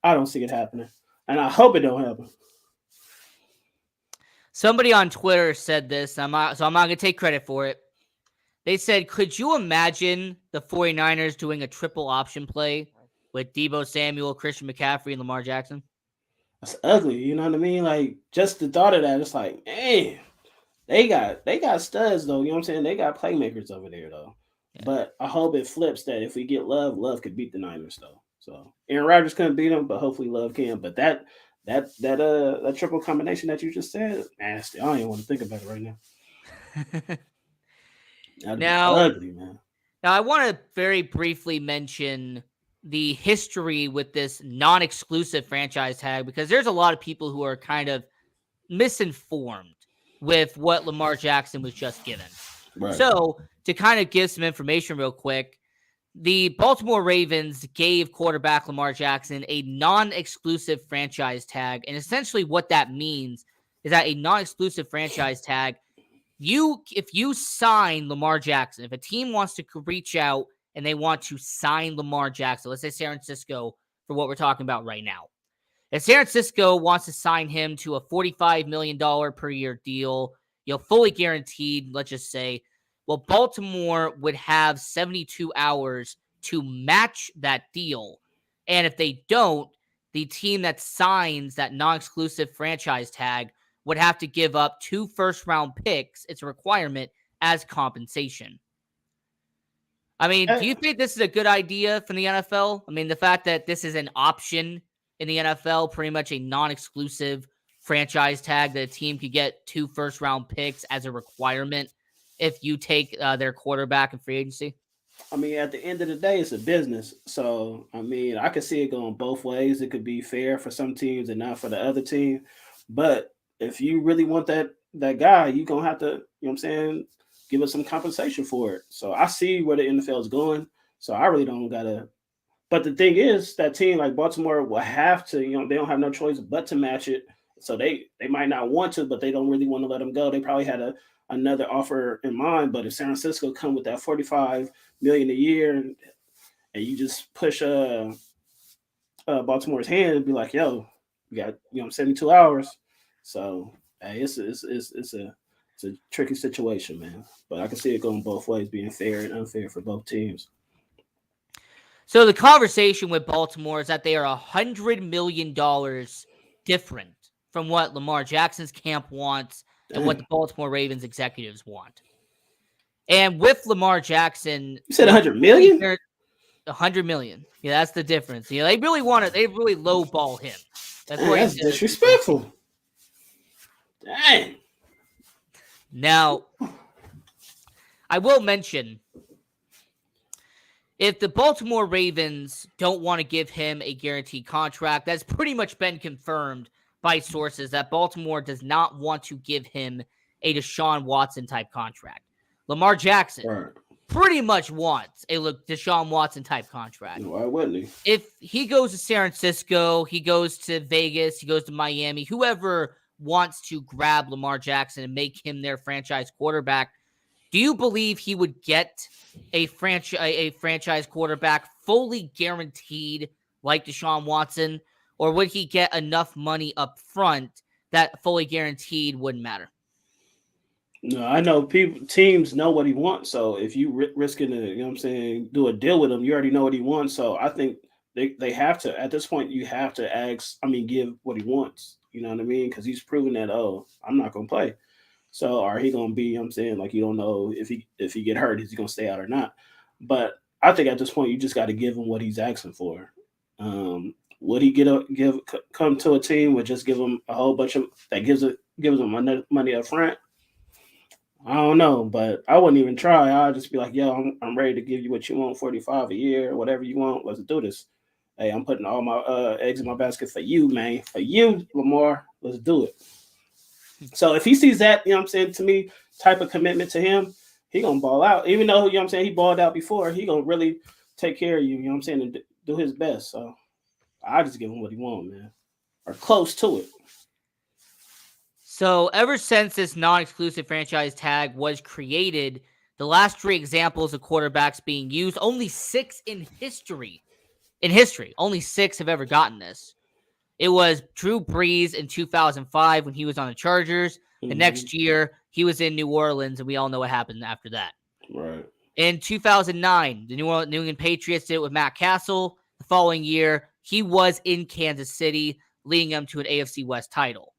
I don't see it happening. And I hope it don't happen. Somebody on Twitter said this, so I'm not going to take credit for it. They said, could you imagine the 49ers doing a triple option play with Deebo Samuel, Christian McCaffrey, and Lamar Jackson? That's ugly. You know what I mean? Like just the thought of that, it's like, man, they got studs though. You know what I'm saying? They got playmakers over there though. Yeah. But I hope it flips that if we get Love, Love could beat the Niners though. So Aaron Rodgers couldn't beat him, but hopefully Love can. But that triple combination that you just said, nasty. I don't even want to think about it right now. That'd be ugly, man. Now I want to very briefly mention the history with this non-exclusive franchise tag, because there's a lot of people who are kind of misinformed with what Lamar Jackson was just given. Right. So to kind of give some information real quick, the Baltimore Ravens gave quarterback Lamar Jackson a non-exclusive franchise tag. And essentially what that means is that a non-exclusive franchise tag, if you sign Lamar Jackson, if a team wants to reach out and they want to sign Lamar Jackson, let's say San Francisco, for what we're talking about right now. If San Francisco wants to sign him to a $45 million per year deal, fully guaranteed, let's just say, well, Baltimore would have 72 hours to match that deal. And if they don't, the team that signs that non-exclusive franchise tag would have to give up 2 first-round picks. It's a requirement as compensation. I mean, do you think this is a good idea from the NFL? I mean, the fact that this is an option in the NFL, pretty much a non-exclusive franchise tag that a team could get 2 first-round picks as a requirement if you take their quarterback in free agency? I mean, at the end of the day, it's a business. So, I mean, I could see it going both ways. It could be fair for some teams and not for the other team. But if you really want that guy, you're going to have to, you know what I'm saying, give us some compensation for it. So I see where the NFL is going. So I really don't got to. But the thing is, that team like Baltimore will have to, they don't have no choice but to match it. So they might not want to, but they don't really want to let them go. They probably had another offer in mind. But if San Francisco come with that $45 million a year and you just push Baltimore's hand and be like, yo, you got 72 hours. So hey, it's a tricky situation, man. But I can see it going both ways, being fair and unfair for both teams. So the conversation with Baltimore is that they are $100 million different from what Lamar Jackson's camp wants and what the Baltimore Ravens executives want. And with Lamar Jackson, you said $100 million? $100 million. Yeah, that's the difference. They really lowball him. That's disrespectful. Dang. Now, I will mention, if the Baltimore Ravens don't want to give him a guaranteed contract, that's pretty much been confirmed by sources that Baltimore does not want to give him a Deshaun Watson type contract. Lamar Jackson pretty much wants a Deshaun Watson type contract. Why wouldn't he? If he goes to San Francisco, he goes to Vegas, he goes to Miami, whoever wants to grab Lamar Jackson and make him their franchise quarterback, do you believe he would get a franchise quarterback fully guaranteed like Deshaun Watson, or would he get enough money up front that fully guaranteed wouldn't matter? No, I know teams know what he wants. So if you risking to, do a deal with him, you already know what he wants. So I think they have to, at this point, you have to give what he wants. You know what I mean? Because he's proven that, I'm not going to play. So are he going to be, like you don't know if he get hurt, is he going to stay out or not? But I think at this point, you just got to give him what he's asking for. Would he come to a team with just give him a whole bunch of that gives him money up front? I don't know, but I wouldn't even try. I'd just be like, yo, I'm ready to give you what you want, 45 a year, whatever you want. Let's do this. Hey, I'm putting all my eggs in my basket for you, man. For you, Lamar. Let's do it. So if he sees that, to me, type of commitment to him, he going to ball out. Even though, he balled out before, he going to really take care of you, and do his best. So I just give him what he wants, man. Or close to it. So ever since this non-exclusive franchise tag was created, the last 3 examples of quarterbacks being used, only 6 in history. Only 6 have ever gotten this. It was Drew Brees in 2005 when he was on the Chargers. The next year, he was in New Orleans, and we all know what happened after that. Right. In 2009, the New England Patriots did it with Matt Castle. The following year, he was in Kansas City, leading them to an AFC West title.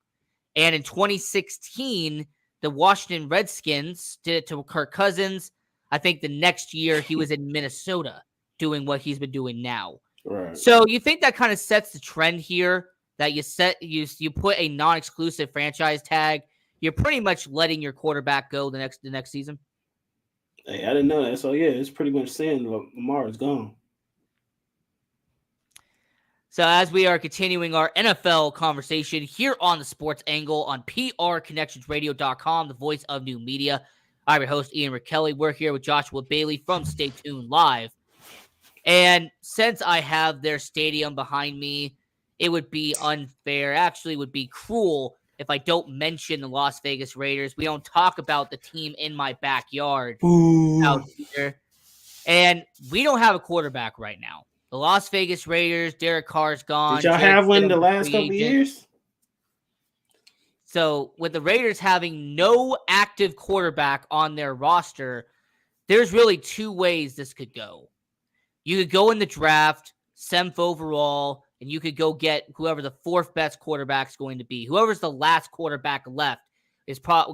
And in 2016, the Washington Redskins did it to Kirk Cousins. I think the next year he was in Minnesota doing what he's been doing now. Right. So you think that kind of sets the trend here that you put a non-exclusive franchise tag. You're pretty much letting your quarterback go the next season. Hey, I didn't know that. So yeah, it's pretty much saying Lamar is gone. So as we are continuing our NFL conversation here on the Sports Angle on PRConnectionsRadio.com, the voice of new media, I'm your host, Ian Kelly. We're here with Joshua Bailey from Stay Tuned Live. And since I have their stadium behind me, it would be unfair, actually would be cruel if I don't mention the Las Vegas Raiders. We don't talk about the team in my backyard out here. And we don't have a quarterback right now. The Las Vegas Raiders, Derek Carr's gone. Did y'all have one the last couple of years? So with the Raiders having no active quarterback on their roster, there's really two ways this could go. You could go in the draft, 7th overall, and you could go get whoever the 4th best quarterback is going to be. Whoever's the last quarterback left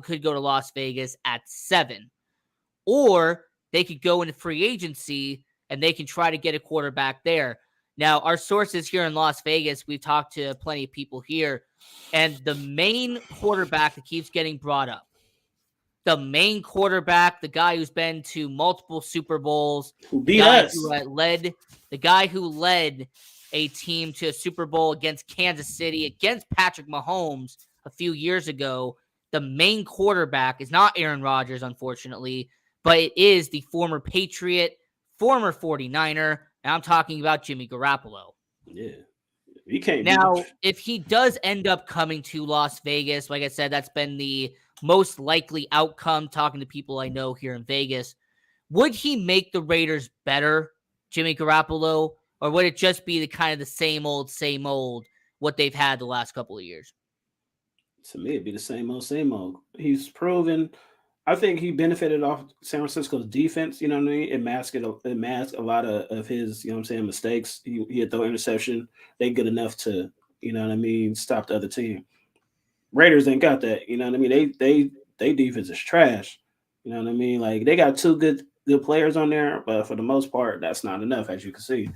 could go to Las Vegas at 7. Or they could go into free agency and they can try to get a quarterback there. Now, our sources here in Las Vegas, we've talked to plenty of people here, and the main quarterback that keeps getting brought up, the main quarterback, the guy who's been to multiple Super Bowls, the guy who led a team to a Super Bowl against Kansas City, against Patrick Mahomes a few years ago, the main quarterback is not Aaron Rodgers, unfortunately, but it is the former Patriot, former 49er, and I'm talking about Jimmy Garoppolo. Yeah. He can't. Now, if he does end up coming to Las Vegas, like I said, that's been the most likely outcome talking to people I know here in Vegas. Would he make the Raiders better, Jimmy Garoppolo, or would it just be the kind of the same old what they've had the last couple of years? To me, it'd be the same old. He's proven. I think he benefited off San Francisco's defense. You know what I mean? It masked a lot of his, mistakes. He had throw interception. They good enough to, stop the other team. Raiders ain't got that. You know what I mean? They defense is trash. You know what I mean? Like they got two good players on there, but for the most part, that's not enough, as you can see.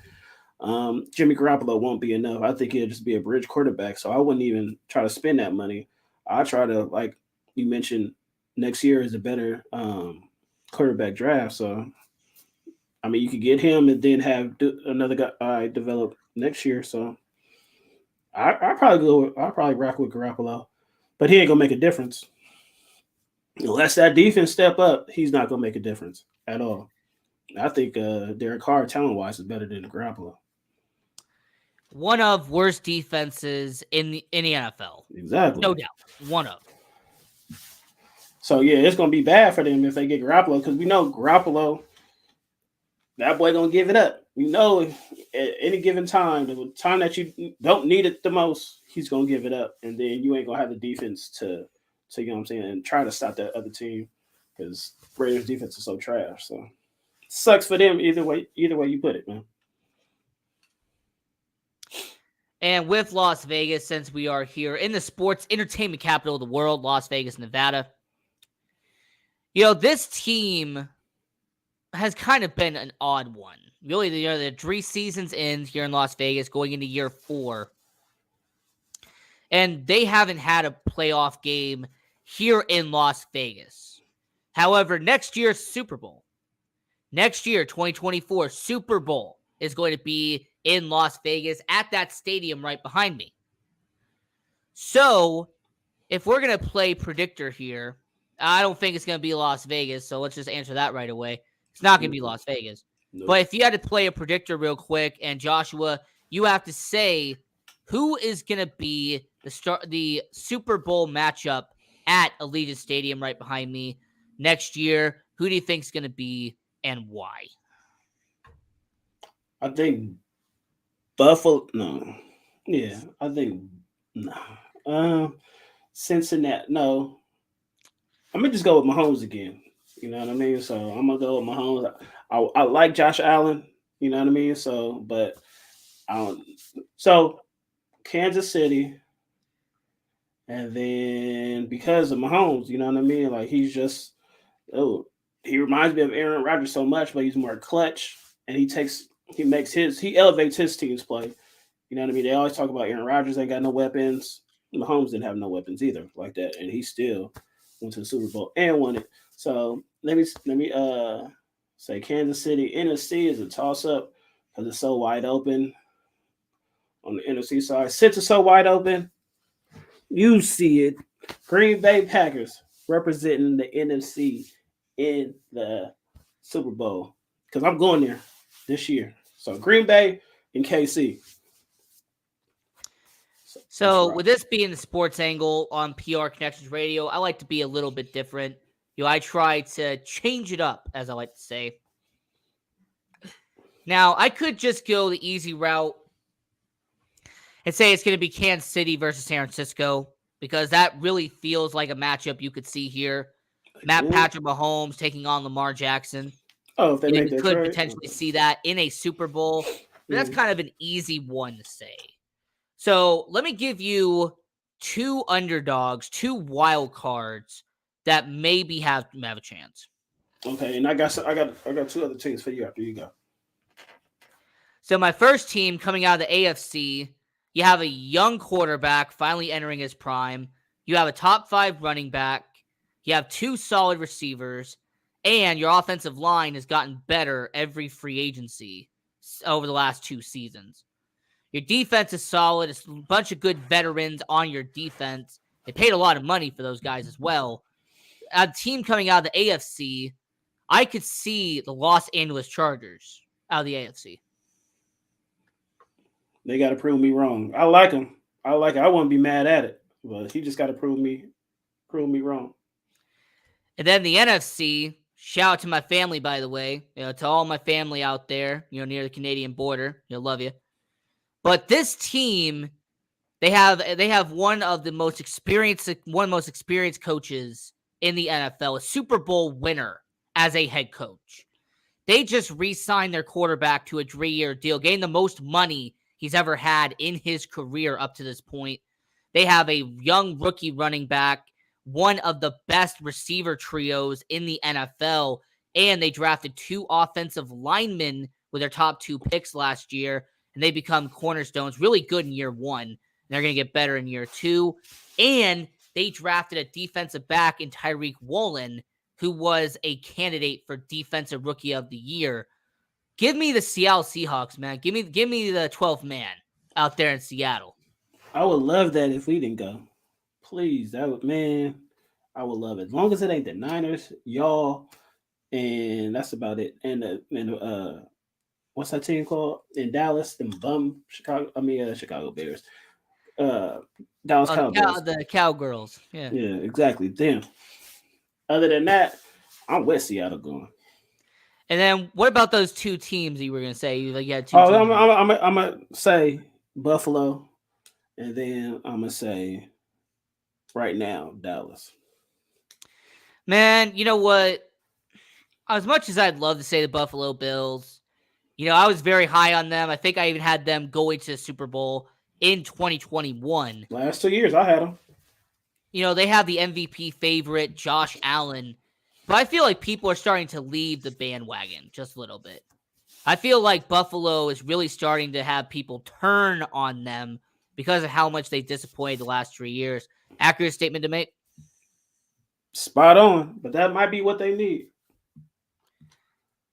Jimmy Garoppolo won't be enough. I think he'll just be a bridge quarterback. So I wouldn't even try to spend that money. I try to, like you mentioned, next year is a better quarterback draft. So, I mean, you could get him and then have another guy develop next year. So, I probably rock with Garoppolo, but he ain't gonna make a difference unless that defense step up. He's not gonna make a difference at all. I think Derek Carr, talent wise, is better than Garoppolo. One of worst defenses in the NFL. Exactly, no doubt. One of. So, yeah, it's going to be bad for them if they get Garoppolo because we know Garoppolo, that boy going to give it up. We know at any given time, the time that you don't need it the most, he's going to give it up. And then you ain't going to have the defense to, you know what I'm saying, and try to stop that other team because Raiders defense is so trash. So, sucks for them either way you put it, man. And with Las Vegas, since we are here in the sports entertainment capital of the world, Las Vegas, Nevada, this team has kind of been an odd one. Really, the 3 seasons in here in Las Vegas, going into year 4. And they haven't had a playoff game here in Las Vegas. However, next year's Super Bowl, next year, 2024, Super Bowl is going to be in Las Vegas at that stadium right behind me. So, if we're going to play predictor here, I don't think it's going to be Las Vegas, so let's just answer that right away. It's not going to be Las Vegas. Nope. But if you had to play a predictor real quick, and Joshua, you have to say who is going to be the Super Bowl matchup at Allegiant Stadium right behind me next year. Who do you think is going to be and why? I think Buffalo. No. Yeah, I think no. Cincinnati. No. I'm gonna just go with Mahomes again. You know what I mean? So I'm gonna go with Mahomes. I like Josh Allen. You know what I mean? So, but I don't. So Kansas City, and then because of Mahomes, you know what I mean? Like he's just he reminds me of Aaron Rodgers so much, but he's more clutch, and he elevates his team's play. You know what I mean? They always talk about Aaron Rodgers ain't got no weapons. Mahomes didn't have no weapons either, like that, and he still went to the Super Bowl and won it. So let me say Kansas City. NFC is a toss up because it's so wide open on the NFC side. Since it's so wide open, you see it. Green Bay Packers representing the NFC in the Super Bowl because I'm going there this year. So Green Bay and KC. So with this being the sports angle on PR Connections Radio, I like to be a little bit different. I try to change it up, as I like to say. Now, I could just go the easy route and say it's going to be Kansas City versus San Francisco because that really feels like a matchup you could see here. Patrick Mahomes taking on Lamar Jackson. Oh, if they make that could trade? potentially see that in a Super Bowl. But that's kind of an easy one to say. So let me give you two underdogs, two wild cards that maybe have a chance. Okay, and I got two other teams for you after you go. So my first team coming out of the AFC, you have a young quarterback finally entering his prime. You have a top 5 running back. You have 2 solid receivers, and your offensive line has gotten better every free agency over the last 2 seasons. Your defense is solid. It's a bunch of good veterans on your defense. They paid a lot of money for those guys as well. A team coming out of the AFC, I could see the Los Angeles Chargers out of the AFC. They got to prove me wrong. I like them. I wouldn't be mad at it, but he just got to prove me wrong. And then the NFC, shout out to my family, by the way, to all my family out there, near the Canadian border. Love you. But this team, they have one of the most experienced coaches in the NFL, a Super Bowl winner as a head coach. They just re-signed their quarterback to a 3-year deal, getting the most money he's ever had in his career up to this point. They have a young rookie running back, one of the best receiver trios in the NFL, and they drafted 2 offensive linemen with their top 2 picks last year, and they become cornerstones, really good in year 1. And they're going to get better in year 2. And they drafted a defensive back in Tyreek Woolen, who was a candidate for Defensive Rookie of the Year. Give me the Seattle Seahawks, man. Give me the 12th man out there in Seattle. I would love that if we didn't go. Please, I would love it. As long as it ain't the Niners, y'all, and that's about it. And what's that team called in Dallas? Chicago Bears. Dallas Cowboys. The Cowgirls. Yeah, exactly. Them. Other than that, I'm with Seattle going. And then what about those 2 teams you were going to say? You had 2 teams. I'm going to say Buffalo, and then I'm going to say right now Dallas. Man, you know what? As much as I'd love to say the Buffalo Bills, I was very high on them. I think I even had them going to the Super Bowl in 2021. Last 2 years, I had them. They have the MVP favorite, Josh Allen. But I feel like people are starting to leave the bandwagon just a little bit. I feel like Buffalo is really starting to have people turn on them because of how much they disappointed the last 3 years. Accurate statement to make? Spot on, but that might be what they need.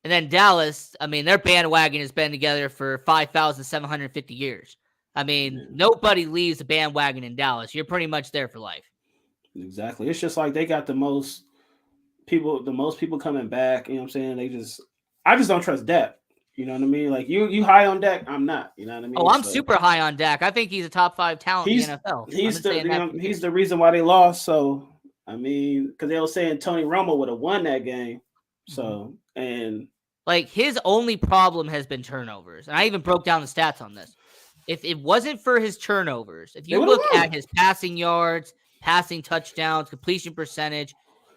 And then Dallas, their bandwagon has been together for 5,750 years. Nobody leaves the bandwagon in Dallas. You're pretty much there for life. Exactly. It's just like they got the most people coming back. You know what I'm saying? I just don't trust Dak. You know what I mean? Like you high on Dak, I'm not. You know what I mean? Oh, I'm super high on Dak. I think he's a top 5 talent in the NFL. He's the reason why they lost. So because they were saying Tony Romo would have won that game. So and like his only problem has been turnovers, and I even broke down the stats on this. If it wasn't for his turnovers, if you look at his passing yards, passing touchdowns, completion percentage,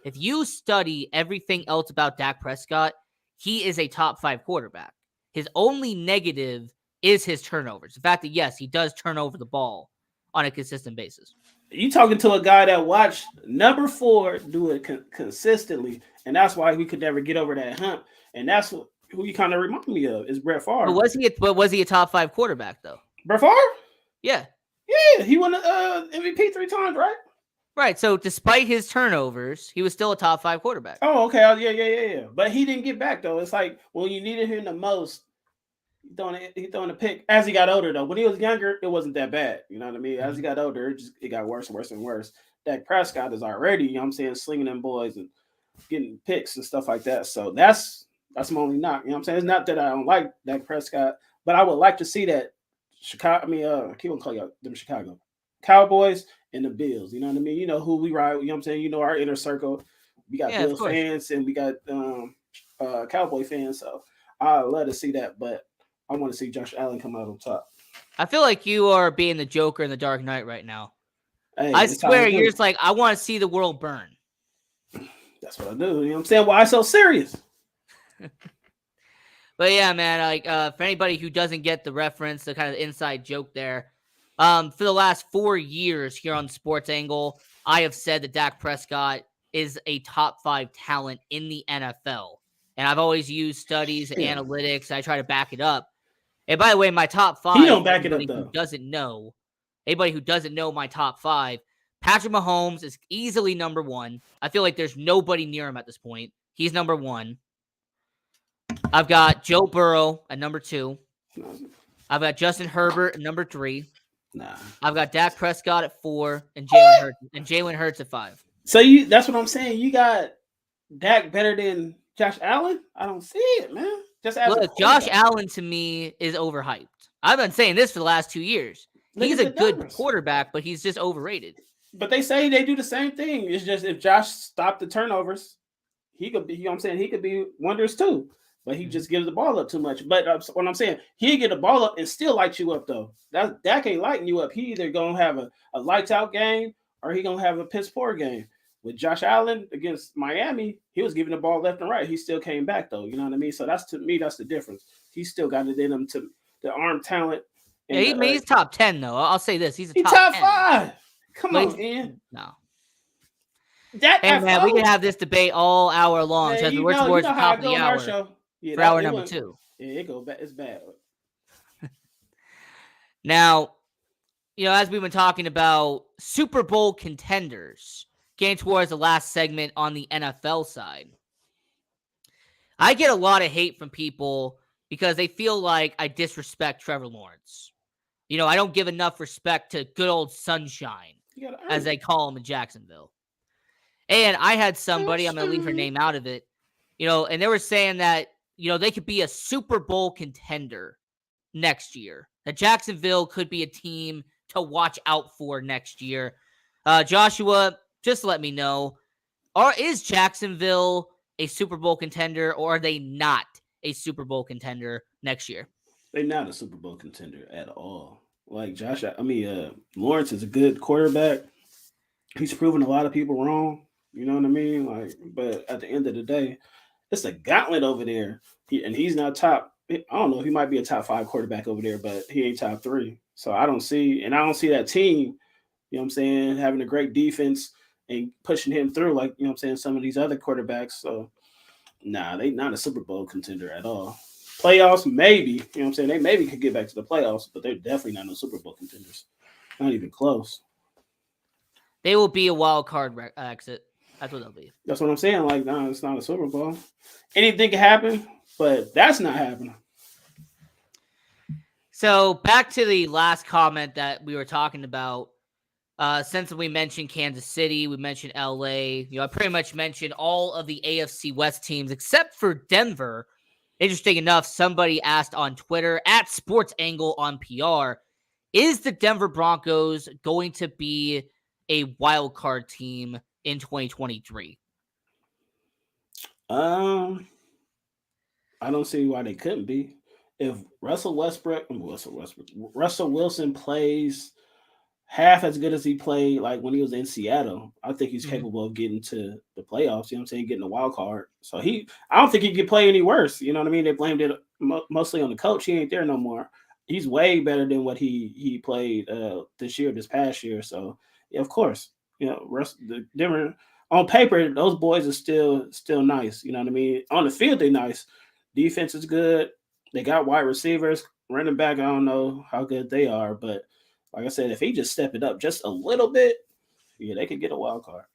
If you study everything else about Dak Prescott, he is a top 5 quarterback. His only negative is his turnovers. The fact that, yes, he does turn over the ball on a consistent basis. You talking to a guy that watched number 4 do it consistently, and that's why we could never get over that hump. And that's who you kind of remind me of is Brett Favre. But was he a top 5 quarterback though? Brett Favre? Yeah. Yeah, he won the MVP 3 times, right? Right. So despite his turnovers, he was still a top 5 quarterback. Oh, okay. Yeah. But he didn't get back though. It's like when you needed him the most, he throwing a pick. As he got older though, when he was younger, it wasn't that bad. You know what I mean? As he got older, it got worse and worse and worse. Dak Prescott is already, you know what I'm saying, slinging them boys and getting picks and stuff like that. So that's my only knock. You know what I'm saying? It's not that I don't like Dak Prescott, but I would like to see that I keep on calling them Chicago Cowboys and the Bills. You know what I mean? You know who we ride. You know what I'm saying? You know our inner circle. We got Bills fans and we got Cowboy fans. So I love to see that, but I want to see Josh Allen come out on top. I feel like you are being the Joker in the Dark Knight right now. Hey, I swear you're just like, I want to see the world burn. That's what I do. You know what I'm saying? Why so serious? But yeah, man, like for anybody who doesn't get the reference, the kind of inside joke there, for the last 4 years here on Sports Angle, I have said that Dak Prescott is a top 5 talent in the NFL. And I've always used studies and analytics. I try to back it up. And by the way, my top 5, he don't back it up though. Anybody who doesn't know my top 5, Patrick Mahomes is easily number 1. I feel like there's nobody near him at this point. He's number 1. I've got Joe Burrow at number 2. I've got Justin Herbert at number 3. I've got Dak Prescott at 4 and Jalen Hurts at 5. So that's what I'm saying. You got Dak better than Josh Allen? I don't see it, man. Look, Josh Allen to me is overhyped. I've been saying this for the last 2 years. He's a good quarterback, but he's just overrated. But they say they do the same thing. It's just if Josh stopped the turnovers, he could be, you know what I'm saying? He could be wonders too. But he just gives the ball up too much. But what I'm saying, he get the ball up and still light you up though. That ain't lighting you up. He either gonna have a lights out game or he gonna have a piss poor game. With Josh Allen against Miami, he was giving the ball left and right. He still came back though. You know what I mean? So that's to me, that's the difference. He still got it in him to the arm talent. Yeah, he's top 10 though. I'll say this: he's top 5. Come on, man. No. Man, we can have this debate all hour long. Man, so we're towards the top of the hour. Yeah, for hour number 2. Yeah, it go bad. It's bad. Now, as we've been talking about Super Bowl contenders, getting towards the last segment on the NFL side, I get a lot of hate from people because they feel like I disrespect Trevor Lawrence. I don't give enough respect to good old Sunshine, as they call him in Jacksonville. And I had somebody, I'm going to leave her name out of it, and they were saying that, they could be a Super Bowl contender next year. That Jacksonville could be a team to watch out for next year. Joshua, just let me know, is Jacksonville a Super Bowl contender or are they not a Super Bowl contender next year? They're not a Super Bowl contender at all. Like Lawrence is a good quarterback. He's proven a lot of people wrong. You know what I mean? But at the end of the day, it's a gauntlet over there. He's not top. I don't know if he might be a top 5 quarterback over there, but he ain't top 3. So I don't see that team, you know what I'm saying, having a great defense and pushing him through like, you know what I'm saying, some of these other quarterbacks. So they not a Super Bowl contender at all. Playoffs, maybe, you know what I'm saying? They maybe could get back to the playoffs, but they're definitely not no Super Bowl contenders. Not even close. They will be a wild card exit. That's what they'll be. That's what I'm saying. It's not a Super Bowl. Anything can happen, but that's not happening. So back to the last comment that we were talking about. Since we mentioned Kansas City, we mentioned LA. I pretty much mentioned all of the AFC West teams except for Denver. Interesting enough, somebody asked on Twitter at Sports Angle on PR, is the Denver Broncos going to be a wild card team in 2023? I don't see why they couldn't be. If Russell Wilson plays half as good as he played like when he was in Seattle. I think he's Mhm. capable of getting to the playoffs. You know what I'm saying? Getting a wild card. So I don't think he could play any worse. You know what I mean? They blamed it mostly on the coach. He ain't there no more. He's way better than what he played this past year. So yeah, of course, the Denver on paper those boys are still nice. You know what I mean? On the field they nice. Defense is good. They got wide receivers. Running back, I don't know how good they are, but like I said, if he just step it up just a little bit, yeah, they could get a wild card.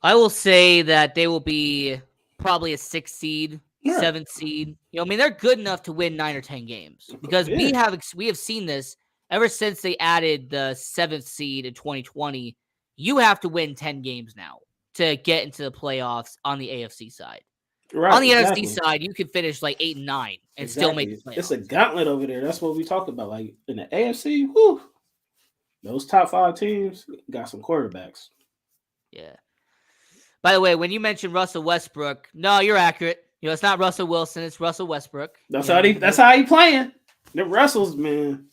I will say that they will be probably a 6th seed, Yeah. 7th seed. I mean, they're good enough to win 9 or 10 games because we have seen this ever since they added the 7th seed in 2020. You have to win 10 games now to get into the playoffs on the AFC side. Right, on the exactly. NFC side, you could finish like 8 and 9 and still make the playoffs. It's a gauntlet over there. That's what we talked about. Like in the AFC, whew, those top 5 teams got some quarterbacks. Yeah. By the way, when you mentioned Russell Westbrook, no, you're accurate. It's not Russell Wilson, it's Russell Westbrook. That's how he playing. The Russells, man.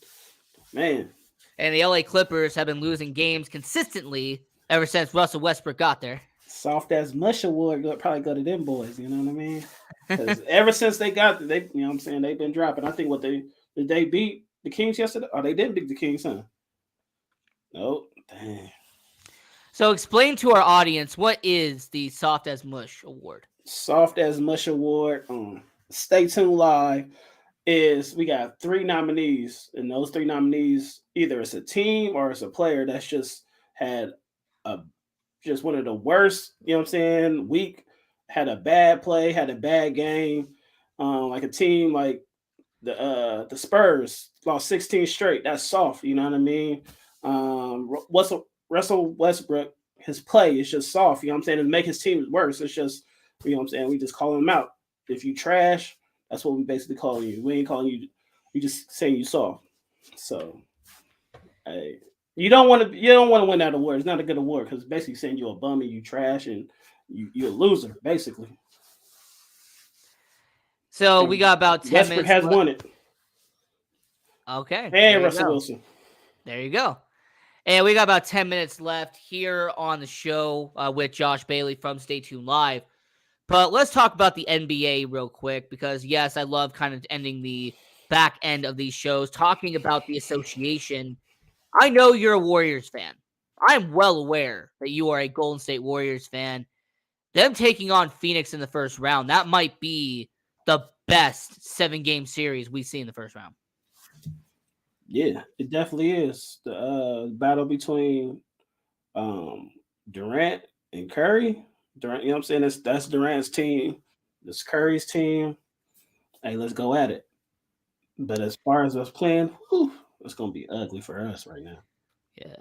And the LA Clippers have been losing games consistently ever since Russell Westbrook got there. Soft as mush award probably go to them boys. You know what I mean? Because ever since they got, you know what I'm saying, they've been dropping. I think did they beat the Kings yesterday? Oh, they didn't beat the Kings, huh? Nope. Dang. So explain to our audience, what is the Soft as Mush Award? Soft as Mush Award. Stay tuned live. We got 3 nominees, and those 3 nominees, either it's a team or it's a player that's just had just one of the worst, you know what I'm saying, week, had a bad play, had a bad game. Like a team like the Spurs lost 16 straight. That's soft, you know what I mean? Russell Westbrook, his play is just soft, you know what I'm saying? To make his team worse, it's just, you know what I'm saying, we just call him out. If you trash, that's what we basically call you. We ain't calling you, we just saying you soft. So, hey, you don't want to win that award. It's not a good award because it's basically saying you're a bum and you trash and you're a loser, basically. So we got about 10 Westbrook minutes. has won it. Okay. And Russell Wilson. There you go. And we got about 10 minutes left here on the show with Josh Bailey from Stay Tuned Live. But let's talk about the NBA real quick because, yes, I love kind of ending the back end of these shows talking about the association. I know you're a Warriors fan. I'm well aware that you are a Golden State Warriors fan. Them taking on Phoenix in the first round, that might be the best 7-game series we see in the first round. Yeah, it definitely is. The battle between Durant and Curry. Durant, you know what I'm saying? That's Durant's team. This Curry's team. Hey, let's go at it. But as far as us playing, it's gonna be ugly for us right now. Yeah.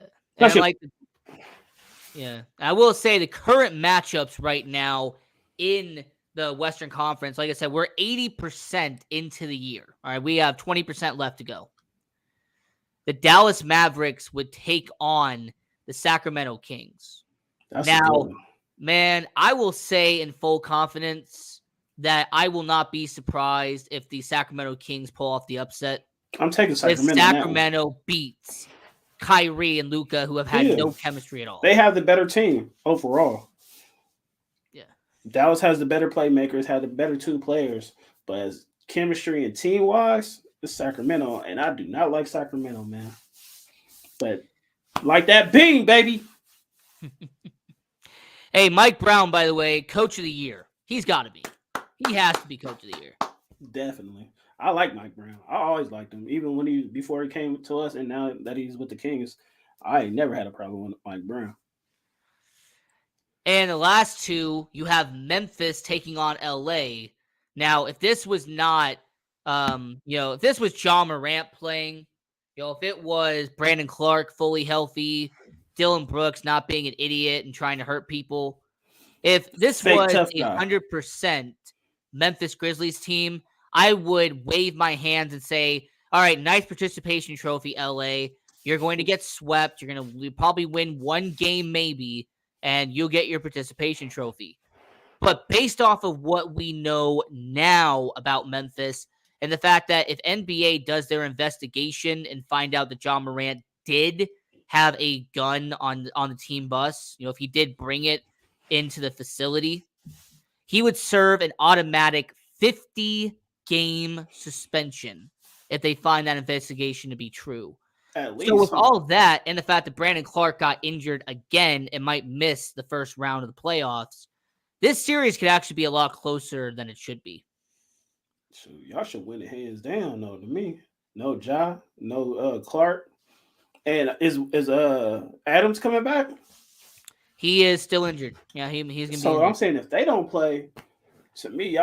I will say the current matchups right now in the Western Conference, like I said, we're 80% into the year. All right, we have 20% left to go. The Dallas Mavericks would take on the Sacramento Kings. Now, man, I will say in full confidence that I will not be surprised if the Sacramento Kings pull off the upset. I'm taking Sacramento. If Sacramento beats Kyrie and Luka, who have had no chemistry at all. They have the better team overall. Yeah. Dallas has the better playmakers, had the better 2 players, but as chemistry and team-wise, it's Sacramento, and I do not like Sacramento, man. But like that bean, baby. Hey, Mike Brown, by the way, Coach of the Year. He's got to be. He has to be Coach of the Year. Definitely. I like Mike Brown. I always liked him, even before he came to us, and now that he's with the Kings, I never had a problem with Mike Brown. And the last 2, you have Memphis taking on LA. Now, if this was not, if this was Ja Morant playing, if it was Brandon Clark fully healthy, Dylan Brooks not being an idiot and trying to hurt people, if this was 100% Memphis Grizzlies team, I would wave my hands and say, all right, nice participation trophy, LA. You're going to get swept. You're going to probably win 1 game maybe, and you'll get your participation trophy. But based off of what we know now about Memphis and the fact that if NBA does their investigation and find out that Ja Morant did have a gun on the team bus, if he did bring it into the facility, he would serve an automatic 50-game suspension if they find that investigation to be true. At least. So with all of that and the fact that Brandon Clark got injured again and might miss the first round of the playoffs, this series could actually be a lot closer than it should be. So y'all should win it hands down, though, to me. No Ja, no Clark. And is Adams coming back? He is still injured. Yeah, he's gonna be. So I'm saying if they don't play, to me,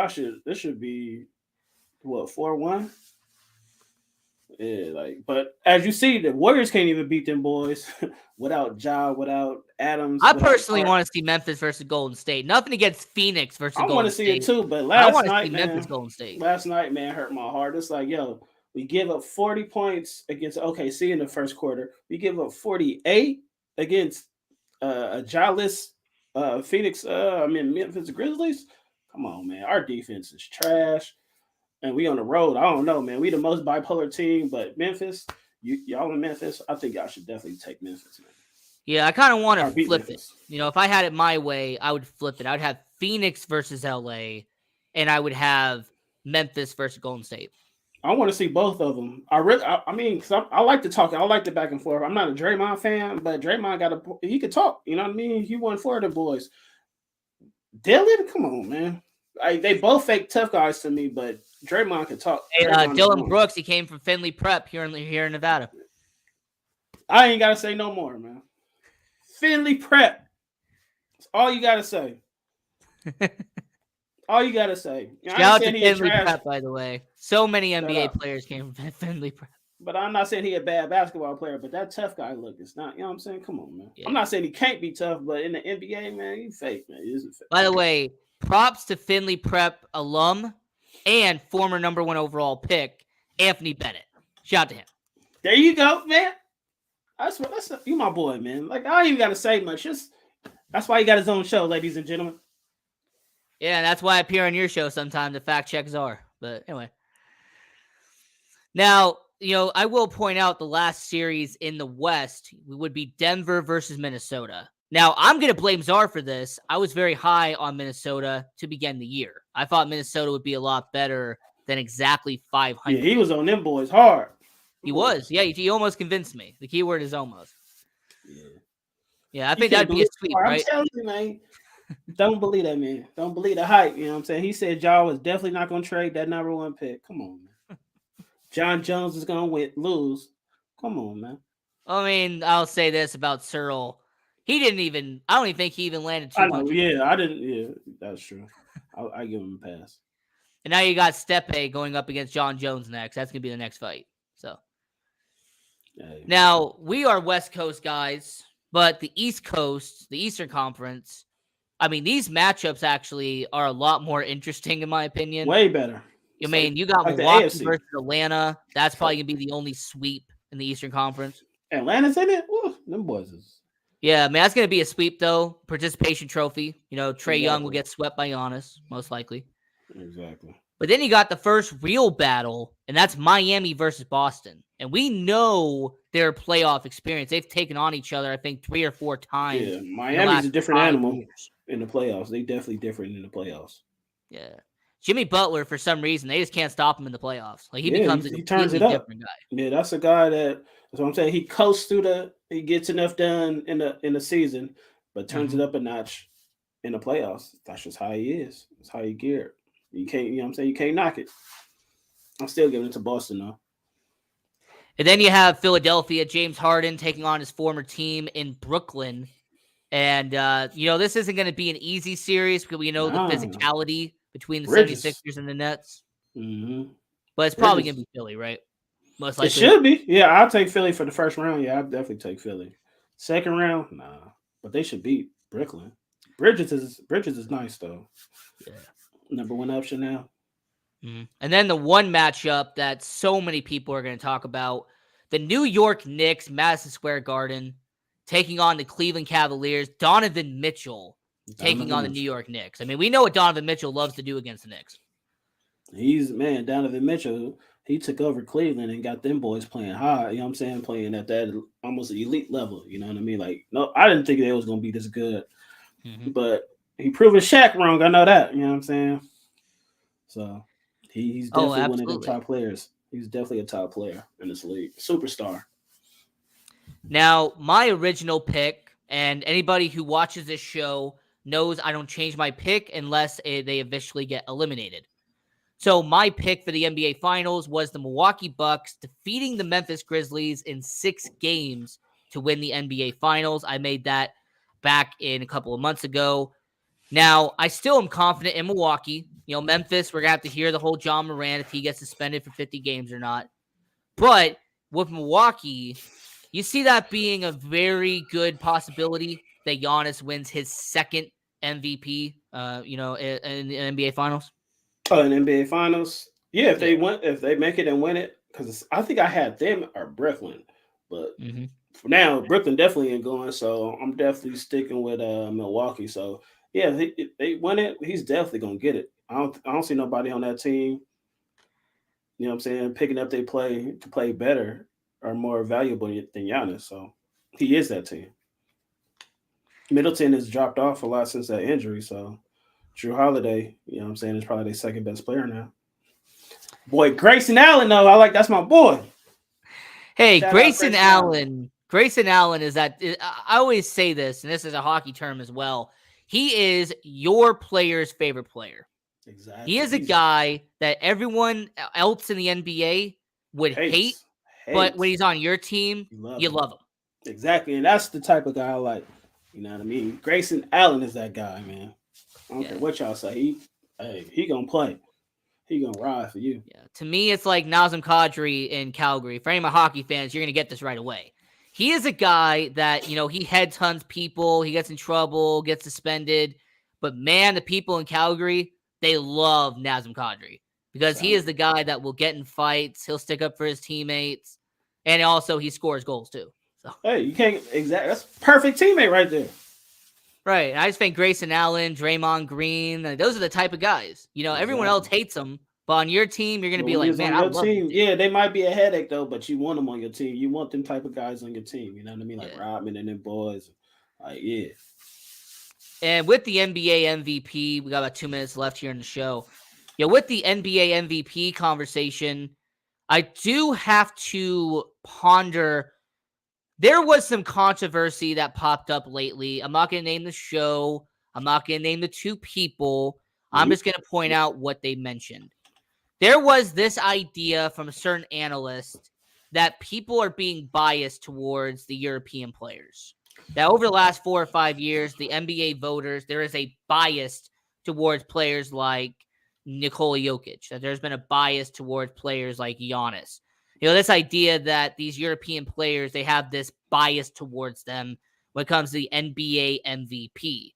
this should be what 4-1. Yeah, but as you see, the Warriors can't even beat them boys without Ja, without Adams. I personally want to see Memphis versus Golden State. Nothing against Phoenix versus Golden State. I want to see it too, but last night, Memphis Golden State. Last night, man, hurt my heart. It's like, yo, we give up 40 points against OKC in the first quarter. We give up 48 against a Ja-less Memphis Grizzlies. Come on, man. Our defense is trash. And we on the road. I don't know, man. We the most bipolar team, but Memphis, y'all in Memphis, I think y'all should definitely take Memphis, man. Yeah, I kind of want to flip Memphis. it. If I had it my way, I would flip it. I would have Phoenix versus LA, and I would have Memphis versus Golden State. I want to see both of them. I mean, because I like to talk. I like the back and forth. I'm not a Draymond fan, but Draymond he could talk. You know what I mean? He won for the boys. Dylan, come on, man. They both fake tough guys to me, but Draymond can talk. Hey, Dylan Brooks, he came from Finley Prep here in Nevada. I ain't got to say no more, man. Finley Prep. That's all you got to say. All you got to say. Shout out to Finley Prep, by the way. So many NBA players came from Finley Prep. But I'm not saying he a bad basketball player, but that tough guy look, it's not, you know what I'm saying? Come on, man. Yeah. I'm not saying he can't be tough, but in the NBA, man, he fake, man. He isn't fake. By the way, props to Finley Prep alum and former number 1 overall pick, Anthony Bennett. Shout out to him. There you go, man. You my boy, man. I don't even got to say much. That's why he got his own show, ladies and gentlemen. Yeah, and that's why I appear on your show sometimes to fact check Czar. But anyway. Now, I will point out the last series in the West would be Denver versus Minnesota. Now, I'm going to blame Czar for this. I was very high on Minnesota to begin the year. I thought Minnesota would be a lot better than exactly 500. Yeah, he was on them boys hard. He was. Yeah, he almost convinced me. The key word is almost. Yeah. Yeah, I think that'd be a sweep, right? I'm telling you, man. Don't believe that, man. Don't believe the hype. You know what I'm saying? He said Ja was definitely not going to trade that number 1 pick. Come on, man. John Jones is going to lose. Come on, man. I mean, I'll say this about Searle. I don't even think he even landed 200. Yeah, I didn't. Yeah, that's true. I give him a pass. And now you got Steppe going up against John Jones next. That's going to be the next fight. So Now, we are West Coast guys, but the East Coast, the Eastern Conference, I mean, these matchups actually are a lot more interesting, in my opinion. Way better. I mean, you got Milwaukee versus Atlanta. That's probably going to be the only sweep in the Eastern Conference. Atlanta's in it? Ooh, them boys is. Yeah, I mean, that's going to be a sweep, though. Participation trophy. Trae Young will get swept by Giannis, most likely. Exactly. But then you got the first real battle, and that's Miami versus Boston. And we know their playoff experience. They've taken on each other, I think, 3 or 4 times. Yeah, Miami's a different animal in the playoffs. They definitely different in the playoffs. Yeah. Jimmy Butler, for some reason, they just can't stop him in the playoffs. He turns it up. Different guy. Yeah, that's a guy that's what I'm saying. He coasts through he gets enough done in the season, but turns it up a notch in the playoffs. That's just how he is. That's how he geared. You can't, you know what I'm saying? You can't knock it. I'm still giving it to Boston, though. And then you have Philadelphia, James Harden taking on his former team in Brooklyn. And, this isn't going to be an easy series because we know the physicality between the 76ers and the Nets. Mm-hmm. But it's probably going to be Philly, right? Most likely. It should be. Yeah, I'll take Philly for the first round. Yeah, I'll definitely take Philly. Second round, nah. But they should beat Brooklyn. Bridges is nice, though. Yeah. Number 1 option now. Mm-hmm. And then the one matchup that so many people are going to talk about, the New York Knicks, Madison Square Garden, taking on the Cleveland Cavaliers, Donovan Mitchell taking on the New York Knicks. I mean, we know what Donovan Mitchell loves to do against the Knicks. Donovan Mitchell, he took over Cleveland and got them boys playing high. You know what I'm saying? Playing at that almost elite level. You know what I mean? Like, no, I didn't think they was gonna be this good, but he proved Shaq wrong. I know that. You know what I'm saying? So he's Oh, definitely one of the absolutely. top players. He's definitely a top player in this league, superstar. Now, my original pick, and anybody who watches this show knows I don't change my pick unless they eventually get eliminated. So my pick for the NBA Finals was the Milwaukee Bucks defeating the Memphis Grizzlies in 6 games to win the NBA Finals. I made that back in a couple of months ago. Now, I still am confident in Milwaukee. You know, Memphis, we're going to have to hear the whole John Moran if he gets suspended for 50 games or not. But with Milwaukee, you see that being a very good possibility that Giannis wins his second MVP, in the NBA Finals. Oh, in NBA Finals, yeah. If they make it and win it, because I think I had them or Brooklyn, but for now Brooklyn definitely ain't going. So I'm definitely sticking with Milwaukee. So yeah, if they win it, he's definitely gonna get it. I don't see nobody on that team. You know what I'm saying? Picking up they play to play better or more valuable than Giannis. So he is that team. Middleton has dropped off a lot since that injury. So Drew Holiday, you know what I'm saying, is probably their second best player now. Boy, Grayson Allen, though, that's my boy. Hey, Grayson Allen. Grayson Allen is that I always say this, and this is a hockey term as well. He is your player's favorite player. Exactly. He is a guy that everyone else in the NBA would hate. But when he's on your team, you love him. Exactly. And that's the type of guy I like. You know what I mean? Grayson Allen is that guy, man. I don't care what y'all say. He gonna play. He gonna ride for you. Yeah. To me, it's like Nazem Kadri in Calgary. For any of my hockey fans, you're gonna get this right away. He is a guy that, he headhunts people, he gets in trouble, gets suspended. But man, the people in Calgary, they love Nazem Kadri because he is the guy that will get in fights. He'll stick up for his teammates, and also he scores goals too. So hey, you can't exactly. That's perfect teammate right there. Right. And I just think Grayson Allen, Draymond Green, those are the type of guys. Everyone else hates them, but on your team, you're going to be like, man, I love team. Yeah, they might be a headache, though, but you want them on your team. You want them type of guys on your team. You know what I mean? Like Rodman and them boys. Like, yeah. And with the NBA MVP, we got about 2 minutes left here in the show. Yeah, with the NBA MVP conversation, I do have to ponder. There was some controversy that popped up lately. I'm not going to name the show. I'm not going to name the 2 people. I'm just going to point out what they mentioned. There was this idea from a certain analyst that people are being biased towards the European players. That over the last 4 or 5 years, the NBA voters, there is a bias towards players like Nikola Jokic. That there's been a bias towards players like Giannis. This idea that these European players, they have this bias towards them when it comes to the NBA MVP.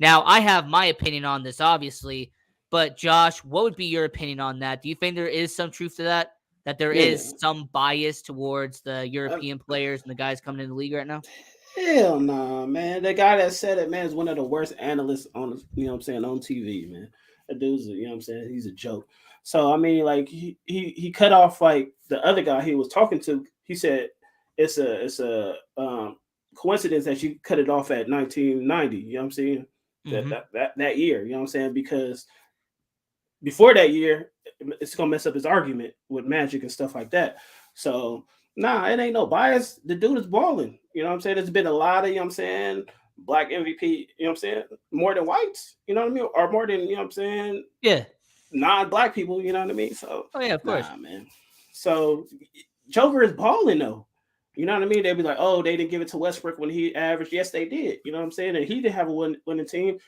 Now, I have my opinion on this, obviously, but Josh, what would be your opinion on that? Do you think there is some truth to that? That there is some bias towards the European players and the guys coming in the league right now? Hell no, man. The guy that said it, man, is one of the worst analysts on, on TV, man. That dude's, he's a joke. So I mean, like he cut off like the other guy he was talking to. He said it's a coincidence that you cut it off at 1990. You know what I'm saying? That year. You know what I'm saying? Because before that year, it's gonna mess up his argument with Magic and stuff like that. So nah, it ain't no bias. The dude is balling. You know what I'm saying? There's been a lot of, black MVP, you know what I'm saying? More than whites, you know what I mean? Or more than, Yeah. Non-black people, you know what I mean? So, of course, man. So, Joker is balling though. You know what I mean? They'd be like, "Oh, they didn't give it to Westbrook when he averaged." Yes, they did. You know what I'm saying? And he didn't have a winning team.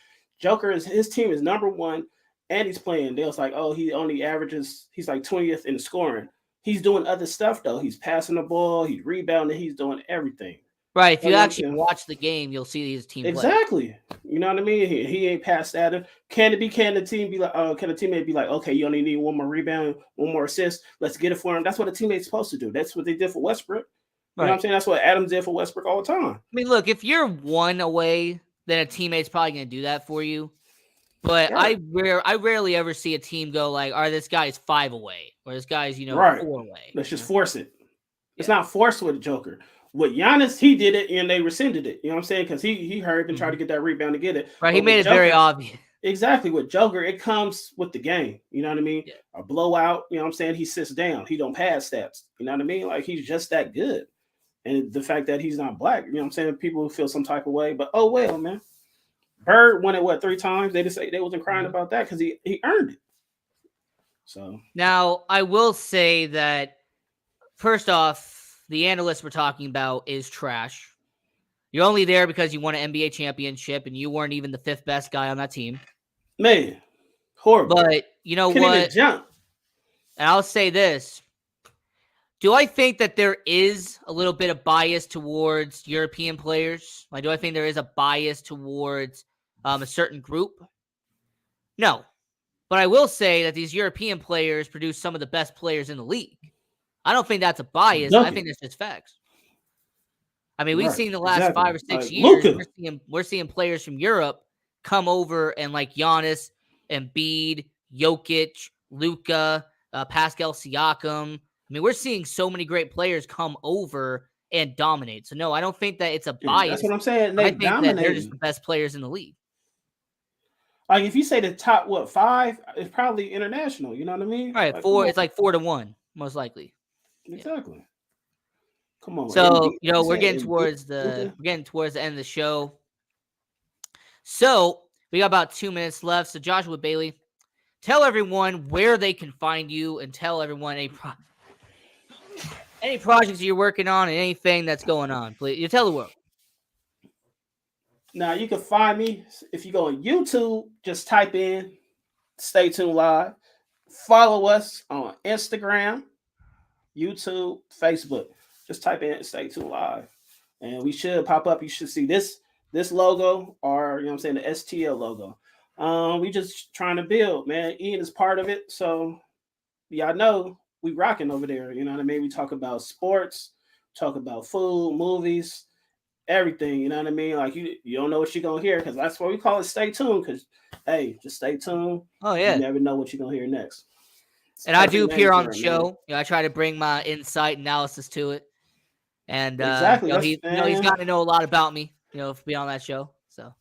His team is number 1, and he's playing. They was like, "Oh, he only averages. He's like 20th in scoring. He's doing other stuff though. He's passing the ball. He's rebounding. He's doing everything." Right. If you actually watch the game, you'll see his team exactly. Play. You know what I mean? He ain't passed at him. Can the team be like, can the teammate be like, okay, you only need 1 more rebound, 1 more assist. Let's get it for him. That's what a teammate's supposed to do. That's what they did for Westbrook. You know what I'm saying? That's what Adams did for Westbrook all the time. I mean, look, if you're 1 away, then a teammate's probably going to do that for you. But Right. I rarely ever see a team go like, all right, this guy's 5 away, or this guy's, Right. 4 away. Let's just force it. It's Yeah. not forced with Joker. With Giannis, he did it and they rescinded it. You know what I'm saying? Because he hurried and tried to get that rebound to get it. Right. He But with made it very Joker, obvious. exactly. With Joker, it comes with the game. You know what I mean? Yeah. A blowout. You know what I'm saying? He sits down. He don't pass stats. You know what I mean? Like he's just that good. And the fact that he's not black, you know what I'm saying? People feel some type of way, but oh well, man. Bird won it 3 times. They just say they wasn't crying about that because he earned it. So Now I will say that first off, the analyst we're talking about is trash. You're only there because you won an NBA championship and you weren't even the 5th best guy on that team. man, horrible. But you know Couldn't what? even jump. And I'll say this. Do I think that there is a little bit of bias towards European players? Like, do I think there is a bias towards a certain group? No. But I will say that these European players produce some of the best players in the league. I don't think that's a bias. I think that's just facts. I mean, we've seen the last 5 or 6 years, we're seeing players from Europe come over and like Giannis, Embiid, Jokic, Luka, Pascal Siakam. I mean, we're seeing so many great players come over and dominate. So, no, I don't think that it's a bias. That's what I'm saying. I think that they're just the best players in the league. Like, if you say the top, 5, it's probably international. You know what I mean? All right, like, 4. It's like 4-1, most likely. Exactly. Yeah. Come on. So, we're getting towards the end of the show. So, we got about 2 minutes left. So, Joshua Bailey, tell everyone where they can find you and tell everyone any projects you're working on and anything that's going on. Please, you tell the world. Now, you can find me if you go on YouTube, just type in Stay Tuned Live. Follow us on Instagram, YouTube, Facebook. Just type in Stay Tuned Live. And we should pop up. You should see this logo or, you know what I'm saying, the STL logo. We just trying to build, man. Ian is part of it. So, y'all know we rocking over there. You know what I mean? We talk about sports, talk about food, movies, everything. You know what I mean? Like, you don't know what you're going to hear because that's why we call it Stay Tuned because, hey, just stay tuned. Oh, yeah. You never know what you're going to hear next. And I do appear on the show. I try to bring my insight analysis to it. And exactly. he's got to know a lot about me, to be on that show. So,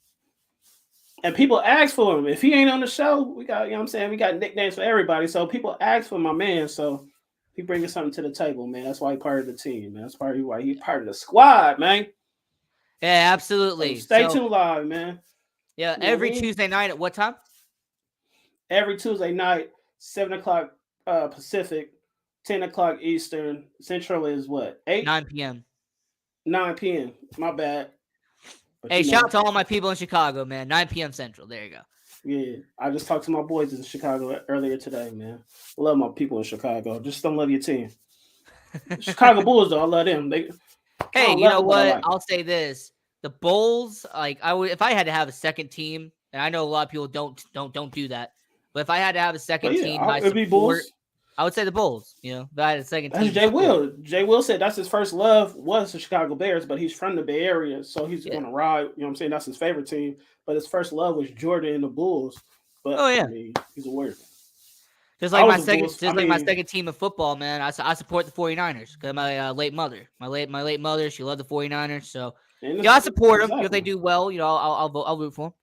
and people ask for him. If he ain't on the show, we got, you know what I'm saying, we got nicknames for everybody. So people ask for my man. So he bringing something to the table, man. That's why he's part of the team, man. That's why he's part of the squad, man. Yeah, absolutely. So stay tuned live, man. Yeah, every Tuesday night at what time? Every Tuesday night, 7:00 Pacific, 10:00 Eastern. Central is what? 9 p.m. 9 p.m. My bad. But hey, shout out to all my people in Chicago, man. 9 p.m. Central. There you go. Yeah, I just talked to my boys in Chicago earlier today, man. I love my people in Chicago. Just don't love your team. Chicago Bulls, though, I love them. Hey, you know what? I'll say this: the Bulls, like if I had to have a second team, and I know a lot of people don't do that, but if I had to have a second team, I would say the Bulls. If I had a second team. That's Jay Will. Jay Will said that's his first love was the Chicago Bears, but he's from the Bay Area, so he's going to ride. You know what I'm saying? That's his favorite team, but his first love was Jordan and the Bulls. But I mean, he's a Warrior. Just like my second team of football, man. I support the 49ers because my late mother, she loved the 49ers. So I support them. If they do well, I'll root for them.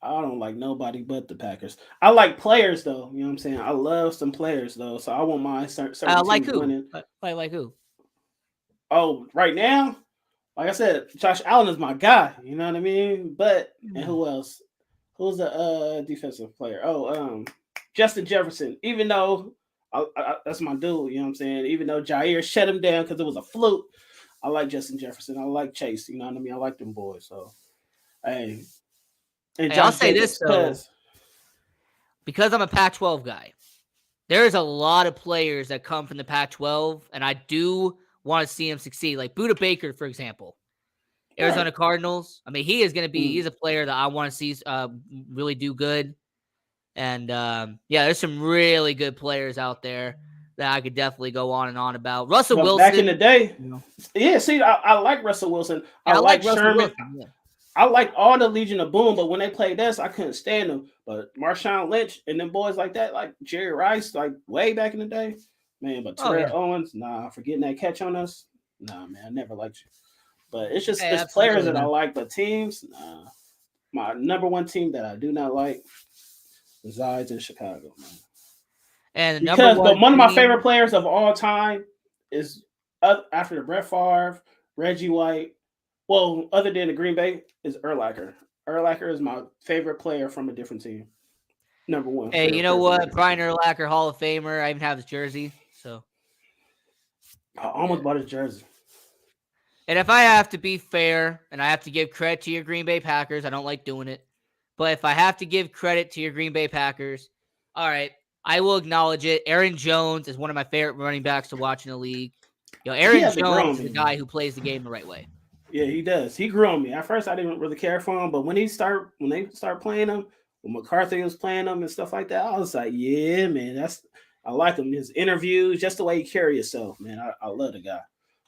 I don't like nobody but the Packers. I like players though. You know what I'm saying? I love some players though, so I won't mind certain teams winning. Like who? Oh, right now, like I said, Josh Allen is my guy. You know what I mean? But and who else? Who's the defensive player? Oh, Justin Jefferson. Even though that's my dude, you know what I'm saying? Even though Jair shut him down because it was a fluke, I like Justin Jefferson. I like Chase. You know what I mean? I like them boys. So, hey. And I'll say this though, because I'm a Pac-12 guy, there's a lot of players that come from the Pac-12, and I do want to see him succeed. Like Budda Baker, for example, Arizona Cardinals. I mean, he is going to be. He's a player that I want to see really do good. And there's some really good players out there that I could definitely go on and on about. Russell Wilson. Back in the day, see, I like Russell Wilson. I like Sherman. I like all the Legion of Boom, but when they played us, I couldn't stand them. But Marshawn Lynch and them boys like that, like Jerry Rice, like way back in the day, man. But Oh, Terrell yeah. Owens, nah, for getting that catch on us, nah, man, I never liked you. But it's just Hey, it's players absolutely, that I man. like, but teams, nah. My number one team that I do not like resides in Chicago, man. And the number Because but one one of my favorite team, players of all time is after the Brett Favre, Reggie White. Well, other than the Green Bay, is Urlacher. Urlacher is my favorite player from a different team. Number one hey, favorite you know player from a what? different Brian team. Urlacher, Hall of Famer. I even have his jersey. So, I yeah. almost bought his jersey. And if I have to be fair and I have to give credit to your Green Bay Packers, I don't like doing it. But if I have to give credit to your Green Bay Packers, all right, I will acknowledge it. Aaron Jones is one of my favorite running backs to watch in the league. He Aaron had to grow Jones on is a me, guy man. who plays the game the right way. Yeah, he does. He grew on me. At first, I didn't really care for him, but when they start playing him, when McCarthy was playing him and stuff like that, I was like, yeah, man, I like him. His interviews, just the way he carry himself, man. I love the guy.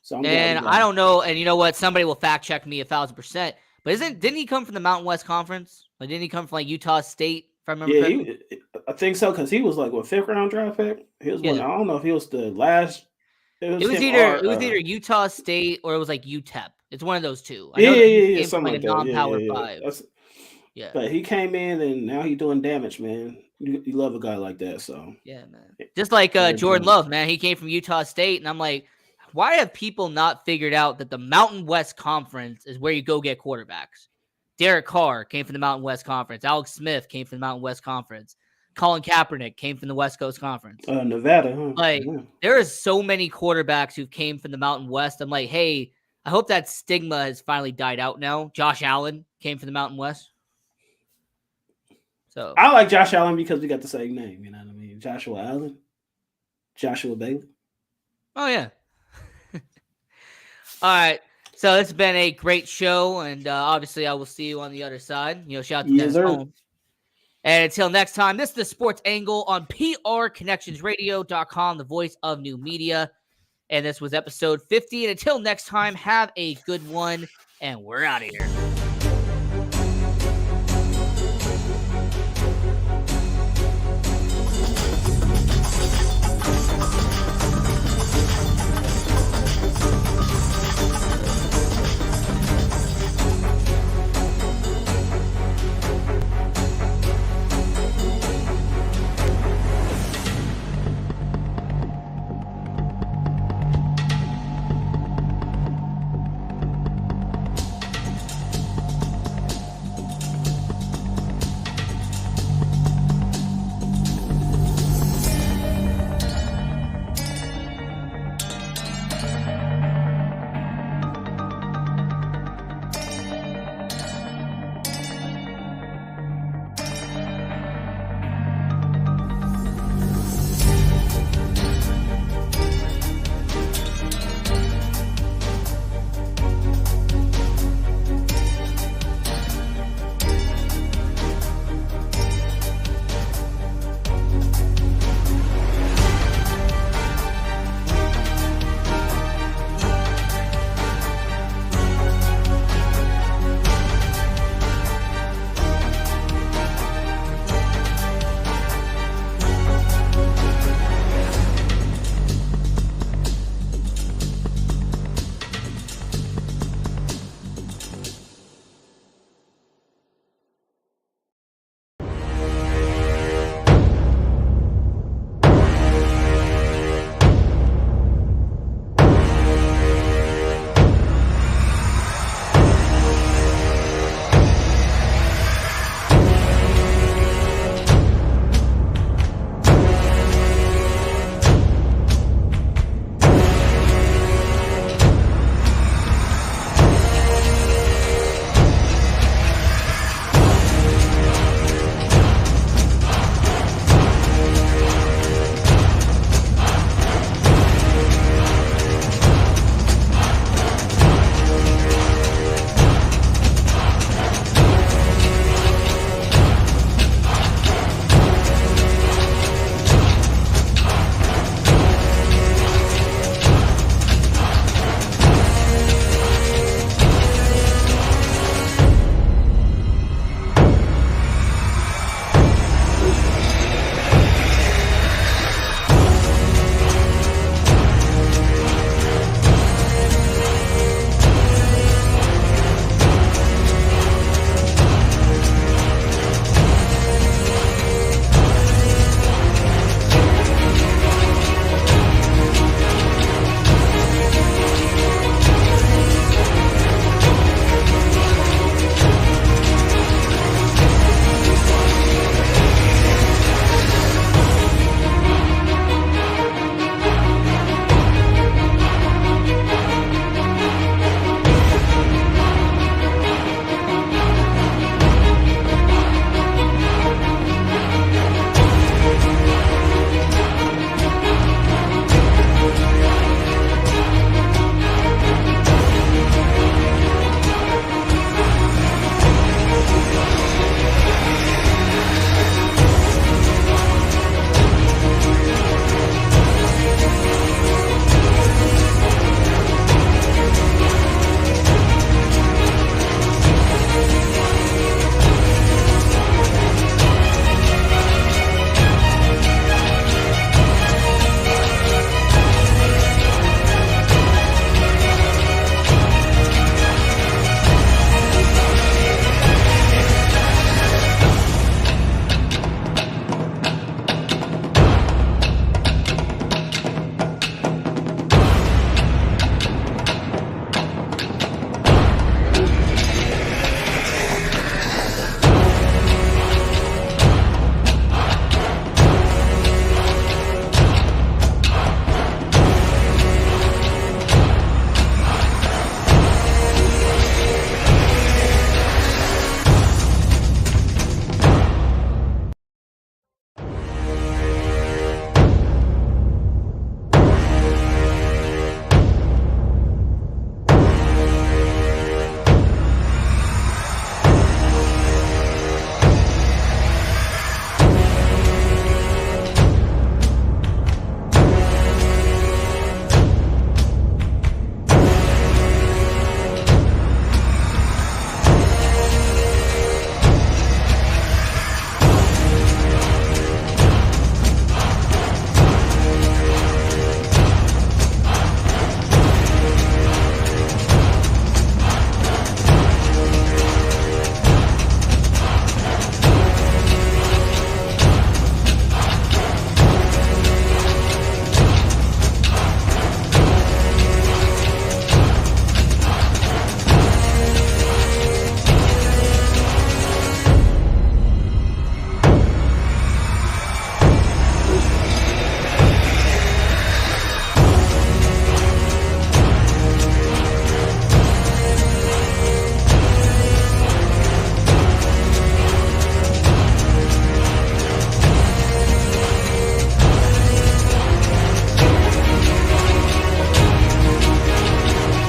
So I'm glad we And got I him. don't know, and you know what? Somebody will fact check me 1,000%. But didn't he come from the Mountain West Conference? Like, didn't he come from like Utah State, if I remember Yeah, correctly? I think so because he was like what fifth round draft pick. He was one. Yeah. I don't know if he was the last. It It was was him either or it was either Utah State or it was like UTEP. It's one of those two. I yeah, know yeah, that he yeah, came from something like like a that. non-power Yeah. five. That's Yeah. but he came in and now he's doing damage, man. You love a guy like that, so Yeah, man. Just like Aaron Jordan Jones. Love, man. He came from Utah State, and I'm like, why have people not figured out that the Mountain West Conference is where you go get quarterbacks? Derek Carr came from the Mountain West Conference. Alex Smith came from the Mountain West Conference. Colin Kaepernick came from the West Coast Conference. Nevada, huh? Like, Yeah. there is so many quarterbacks who came from the Mountain West. I'm like, hey, I hope that stigma has finally died out now. Josh Allen came from the Mountain West. So I like Josh Allen because we got the same name. You know what I mean? Joshua Allen, Joshua Bailey. oh yeah. All right. So this has been a great show, and obviously I will see you on the other side. Shout out to Yes, Dennis sir. Holmes. And until next time, this is the Sports Angle on PRConnectionsRadio.com, the voice of new media. And this was episode 50. And until next time, have a good one, and we're out of here.